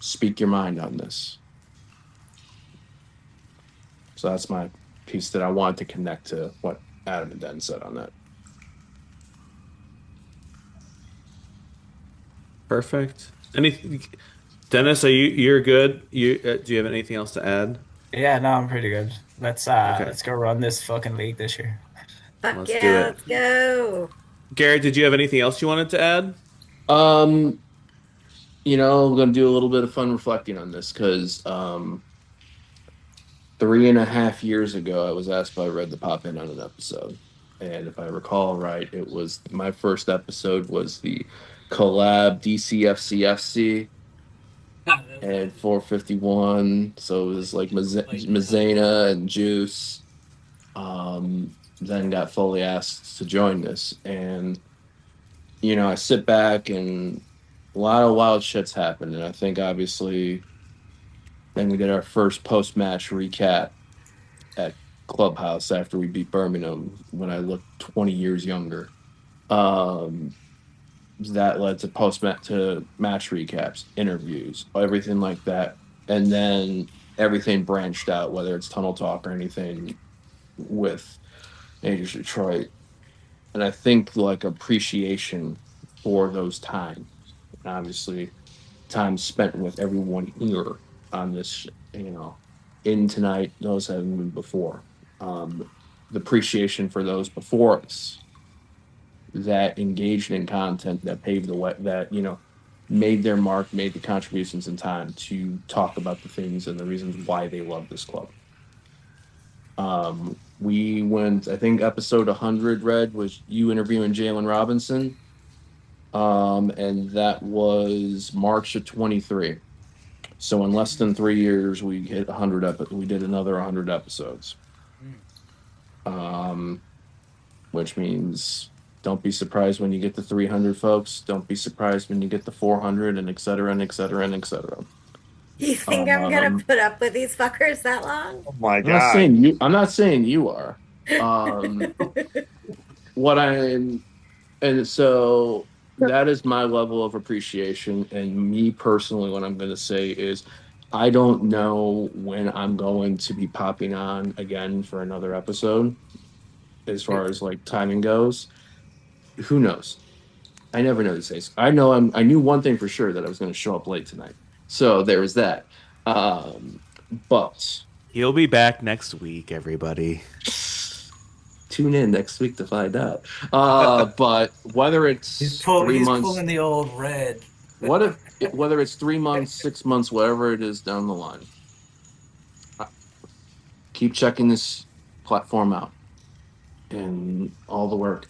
Speak your mind on this. So that's my piece that I wanted to connect to what Adam and Den said on that. Perfect. Dennis, you're good? Do you have anything else to add? Yeah, no, I'm pretty good. Let's go run this fucking league this year. Fuck yeah, let's go. Garrett, did you have anything else you wanted to add? You know, I'm gonna do a little bit of fun reflecting on this because 3.5 years ago, I was asked by Red to pop in on an episode, and if I recall right, it was my first episode was the collab DCFCFC and 451. So it was like Mazzena and Juice. then got fully asked to join this. And, I sit back and a lot of wild shit's happened. And I think obviously then we did our first post-match recap at Clubhouse after we beat Birmingham when I looked 20 years younger. That led to post-match to match recaps, interviews, everything like that. And then everything branched out, whether it's Tunnel Talk or anything with Majors Detroit. And I think like appreciation for those times. And obviously time spent with everyone here on this, in tonight, those having been before. The appreciation for those before us that engaged in content that paved the way, that, made their mark, made the contributions in time to talk about the things and the reasons why they love this club. We went, I think episode 100, Red, was you interviewing Jalen Robinson. And that was March of 23. So in less than 3 years, we hit 100 we did another 100 episodes. Which means don't be surprised when you get to 300, folks. Don't be surprised when you get to 400, and et cetera, and et cetera, and et cetera. You think I'm gonna put up with these fuckers that long? Oh my I'm God. not saying you are. And so that is my level of appreciation. And me personally, what I'm going to say is I don't know when I'm going to be popping on again for another episode as far as like timing goes. Who knows? I never know these days. I knew one thing for sure, that I was going to show up late tonight. So there was that. But he'll be back next week, everybody. Tune in next week to find out. But whether it's he's 3 months, pulling the old Red. whether it's 3 months, 6 months, whatever it is down the line, keep checking this platform out and all the work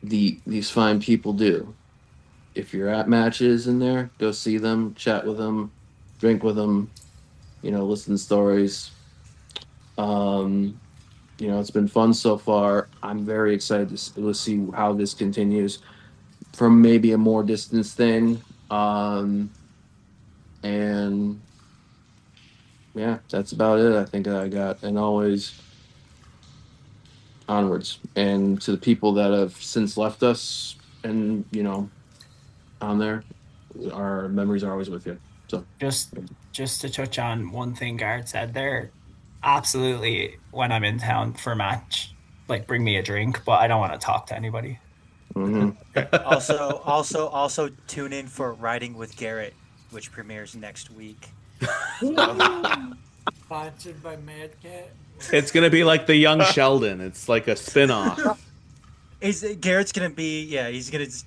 these fine people do. If you're at matches in there, go see them, chat with them, drink with them, listen to stories. It's been fun so far. I'm very excited to see how this continues from maybe a more distance thing. And yeah, that's about it. I think I got, and always onwards. And to the people that have since left us and, on there, our memories are always with you. So just to touch on one thing Garrett said there, absolutely, when I'm in town for a match, like bring me a drink, but I don't want to talk to anybody. Also tune in for Riding with Garrett, which premieres next week. Sponsored by Mad Cat. It's gonna be like the Young Sheldon. It's like a spin-off. Garrett's gonna be he's gonna just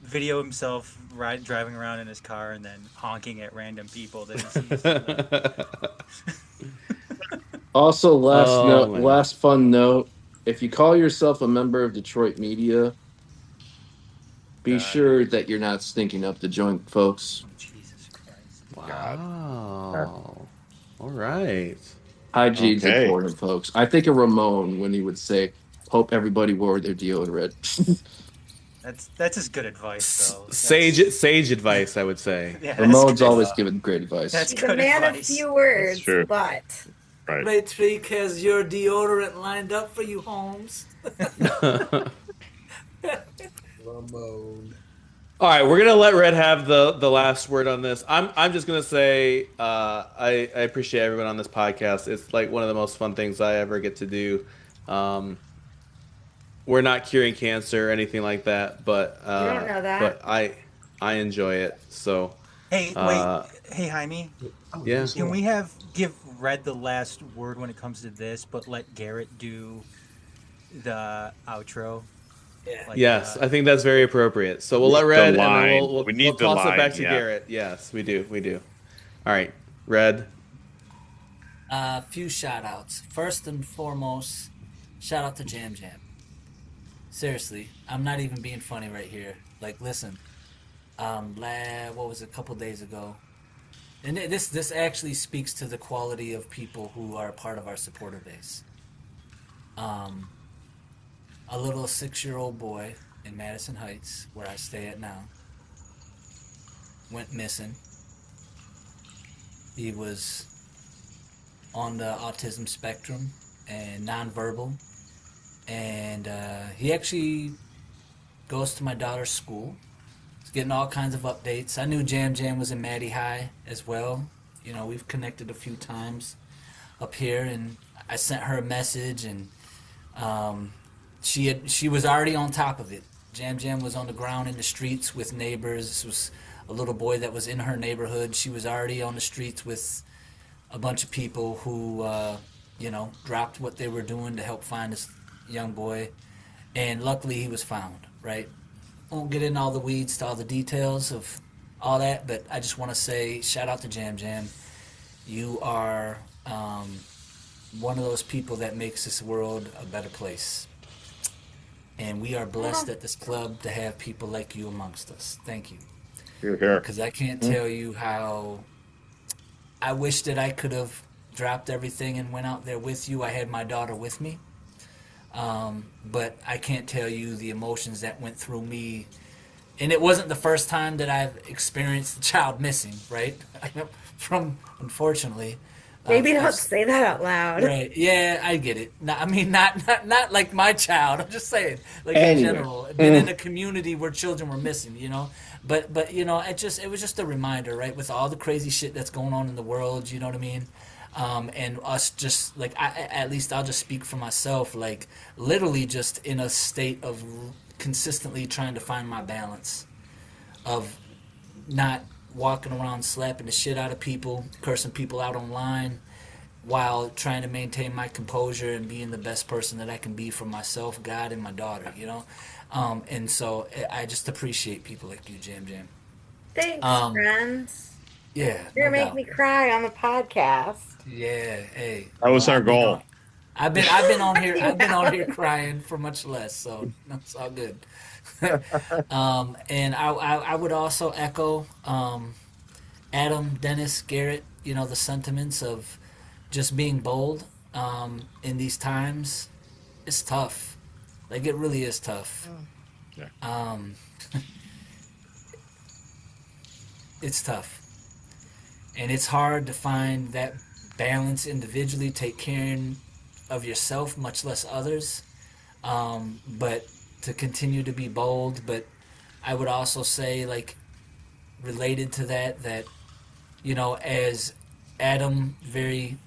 video himself driving around in his car and then honking at random people that he sees. Also, last fun note: if you call yourself a member of Detroit media, be sure that you're not stinking up the joint, folks. Jesus Christ! Wow. All right. Hygiene's important, folks. I think of Ramon when he would say, "Hope everybody wore their deodorant." That's just good advice, though. Sage advice, I would say. Yeah, Ramon's always given great advice. He's a man of few words, but right. Patrick has your deodorant lined up for you, Holmes. Ramon. All right, we're gonna let Red have the last word on this. I'm just gonna say I appreciate everyone on this podcast. It's like one of the most fun things I ever get to do. We're not curing cancer or anything like that, but you don't know that. But I enjoy it. So hey, wait, hey Jaime. Yeah. Can we give Red the last word when it comes to this, but let Garrett do the outro? Yeah. Yes, I think that's very appropriate. So we'll let Red, and then we'll toss it back to Garrett. Yes, we do. All right, Red. Few shout outs. First and foremost, shout out to Jam Jam. Seriously, I'm not even being funny right here. Like, listen, what was it, a couple days ago? And this actually speaks to the quality of people who are a part of our supporter base. a little 6-year-old boy in Madison Heights, where I stay at now, went missing. He was on the autism spectrum and nonverbal, and he actually goes to my daughter's school. He's getting all kinds of updates. I knew Jam Jam was in Maddie High as well. You know, we've connected a few times up here, and I sent her a message, and she was already on top of it. Jam Jam was on the ground in the streets with neighbors. This was a little boy that was in her neighborhood. She was already on the streets with a bunch of people who, dropped what they were doing to help find this young boy. And luckily he was found, right? Won't get into all the weeds to all the details of all that, but I just want to say shout out to Jam Jam. You are one of those people that makes this world a better place. And we are blessed at this club to have people like you amongst us. Thank you. You're here. Because I can't tell you how I wish that I could have dropped everything and went out there with you. I had my daughter with me. But I can't tell you the emotions that went through me. And it wasn't the first time that I've experienced a child missing, right? Unfortunately. Maybe don't say that out loud. Right. Yeah, I get it. Not like my child. I'm just saying, like in general, been in a community where children were missing, you know. But it was just a reminder, right? With all the crazy shit that's going on in the world, you know what I mean? And us just like at least I'll just speak for myself, like literally just in a state of consistently trying to find my balance of not walking around slapping the shit out of people, cursing people out online, while trying to maintain my composure and being the best person that I can be for myself, God, and my daughter, you know? And so I just appreciate people like you, Jam Jam. Thanks, friends. Yeah. You're gonna make me cry on the podcast. Yeah, hey. That was our goal. I've been on here on here crying for much less, so that's all good. And I would also echo Adam, Dennis, Garrett, you know, the sentiments of just being bold in these times. It's tough. Like, it really is tough. Yeah. It's tough. And it's hard to find that balance individually, take care of yourself, much less others. But to continue to be bold. But I would also say, like, related to that, you know, as Adam very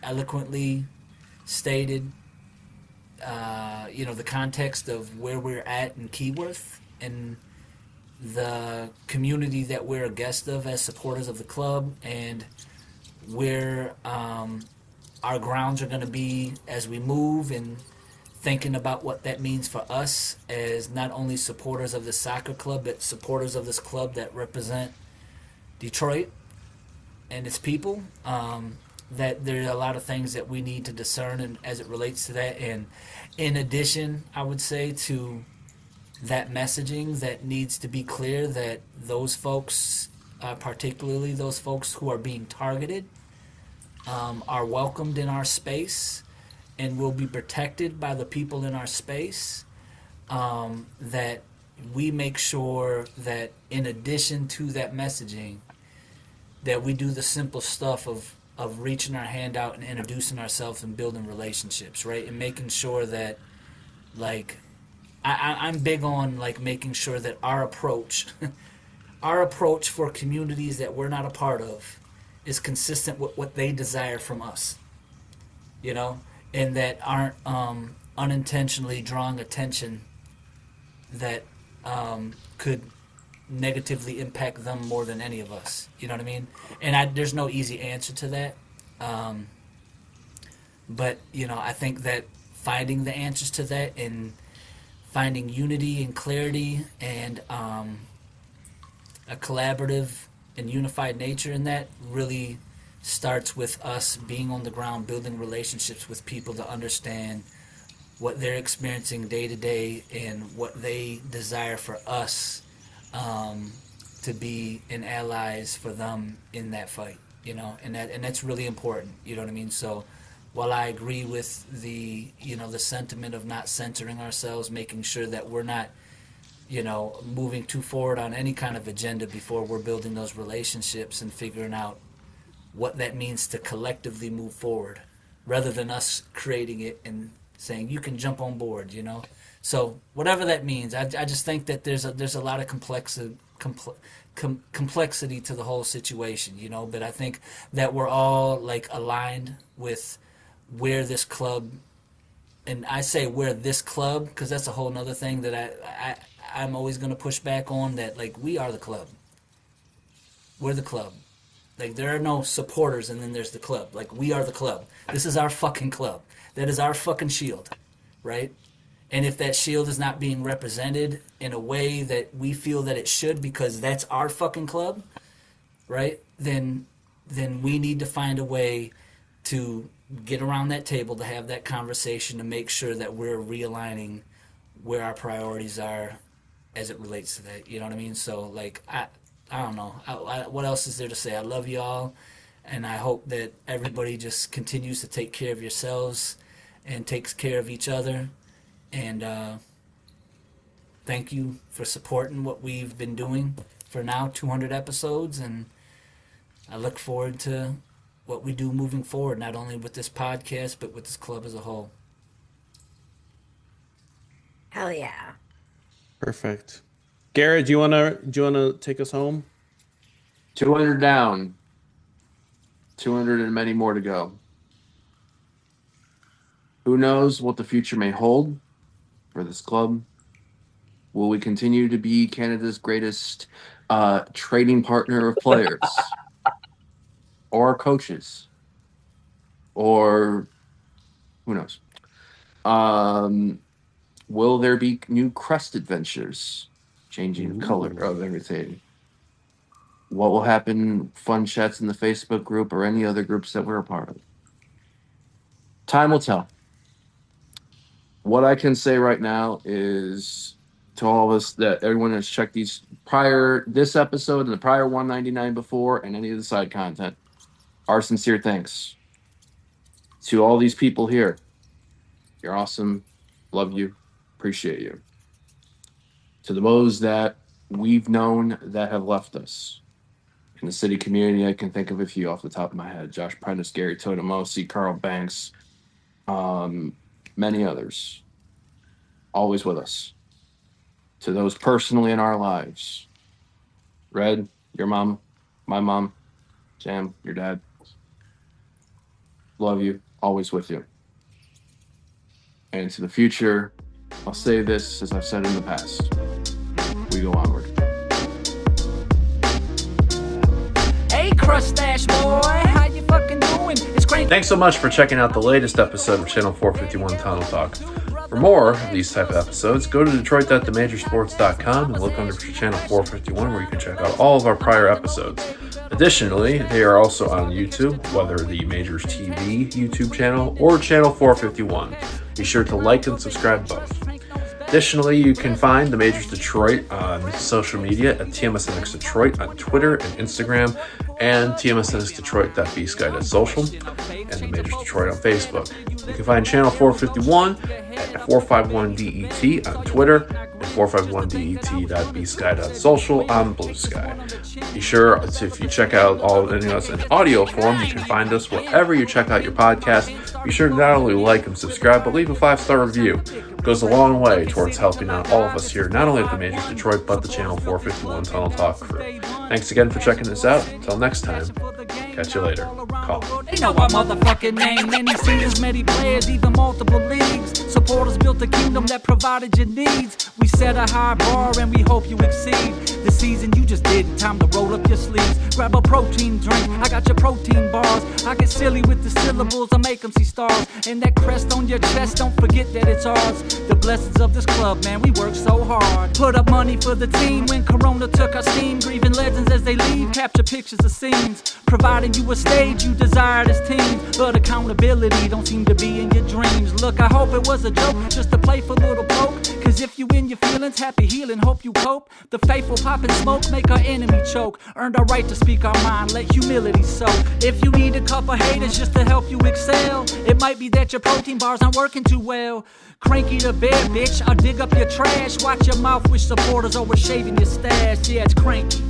eloquently stated, you know, the context of where we're at in Keyworth and the community that we're a guest of as supporters of the club, and where our grounds are going to be as we move, and thinking about what that means for us as not only supporters of the soccer club, but supporters of this club that represent Detroit and its people. That there are a lot of things that we need to discern, and as it relates to that. And in addition, I would say to that messaging that needs to be clear, that those folks, particularly those folks who are being targeted, are welcomed in our space and will be protected by the people in our space. That we make sure that in addition to that messaging, that we do the simple stuff of reaching our hand out and introducing ourselves and building relationships, right? And making sure that, like, I'm big on, like, making sure that our approach for communities that we're not a part of is consistent with what they desire from us, you know, and that aren't unintentionally drawing attention that could negatively impact them more than any of us, you know what I mean? And there's no easy answer to that, but, you know, I think that finding the answers to that and finding unity and clarity and a collaborative and unified nature in that really starts with us being on the ground, building relationships with people to understand what they're experiencing day to day and what they desire for us to be and allies for them in that fight, you know, and that's really important, you know what I mean? So while I agree with the sentiment of not centering ourselves, making sure that we're not moving too forward on any kind of agenda before we're building those relationships and figuring out what that means to collectively move forward, rather than us creating it and saying you can jump on board. So whatever that means, I just think that there's a lot of complexity to the whole situation, But I think that we're all like aligned with where this club, and I say where this club because that's a whole nother thing that I'm always going to push back on, that like we are the club. We're the club. Like there are no supporters and then there's the club. Like we are the club. This is our fucking club. That is our fucking shield, right? And if that shield is not being represented in a way that we feel that it should because that's our fucking club, right? Then we need to find a way to get around that table to have that conversation to make sure that we're realigning where our priorities are as it relates to that. You know what I mean? So like I don't know. What else is there to say? I love y'all, and I hope that everybody just continues to take care of yourselves and takes care of each other. And thank you for supporting what we've been doing for now 200 episodes, and I look forward to what we do moving forward, not only with this podcast, but with this club as a whole. Hell yeah. Perfect. Garrett, do you wanna take us home? 200 down. 200 and many more to go. Who knows what the future may hold for this club? Will we continue to be Canada's greatest trading partner of players? Or coaches? Or who knows? Will there be new crest adventures? Changing the color of everything. What will happen? Fun chats in the Facebook group or any other groups that we're a part of. Time will tell. What I can say right now is to all of us that everyone has checked this episode and the prior 199 before and any of the side content. Our sincere thanks to all these people here. You're awesome. Love you. Appreciate you. To those that we've known that have left us. In the city community, I can think of a few off the top of my head. Josh Prentice, Gary Totemosi, Carl Banks, many others. Always with us. To those personally in our lives. Red, your mom, my mom, Sam, your dad. Love you. Always with you. And to the future, I'll say this as I've said in the past. We go onward. Hey, Crustache boy, how you fucking doing? It's great. Thanks so much for checking out the latest episode of Channel 451 Tunnel Talk. For more of these type of episodes, go to Detroit.themajorsports.com and look under for Channel 451 where you can check out all of our prior episodes. Additionally, they are also on YouTube, whether the Majors TV YouTube channel or Channel 451. Be sure to like and subscribe both. Additionally, you can find the Majors Detroit on social media at TMSNX Detroit on Twitter and Instagram, and TMSNXDetroit.bsky.social, and the Majors Detroit on Facebook. You can find Channel 451 at 451DET on Twitter and 451DET.bsky.social on Blue Sky. Be sure to, if you check out all any of us in audio form, you can find us wherever you check out your podcast. Be sure to not only like and subscribe, but leave a 5-star review. It goes a long way towards helping out all of us here, not only at the Majors Detroit, but the Channel 451 Tunnel Talk crew. Thanks again for checking us out. Until next time, catch you later. Call. They know our motherfucking name. Many seasons, many players, even multiple leagues. Supporters built a kingdom that provided your needs. We set a high bar and we hope you exceed. The season you just did, time to roll up your sleeves. Grab a protein drink, I got your protein bars. I get silly with the syllables, I make them see stars. And that crest on your chest, don't forget that it's ours. The blessings of this club, man, we work so hard. Put up money for the team when Corona took our steam. Grieving legends as they leave, capture pictures of scenes. Provided telling you a stage you desire this team, but accountability don't seem to be in your dreams. Look, I hope it was a joke, just a playful little poke. Cause if you in your feelings, happy healing, hope you cope. The faithful pop and smoke make our enemy choke. Earned our right to speak our mind, let humility soak. If you need a couple haters just to help you excel, it might be that your protein bars aren't working too well. Cranky the bear, bitch, I'll dig up your trash. Watch your mouth with supporters over shaving your stash. Yeah, it's cranky.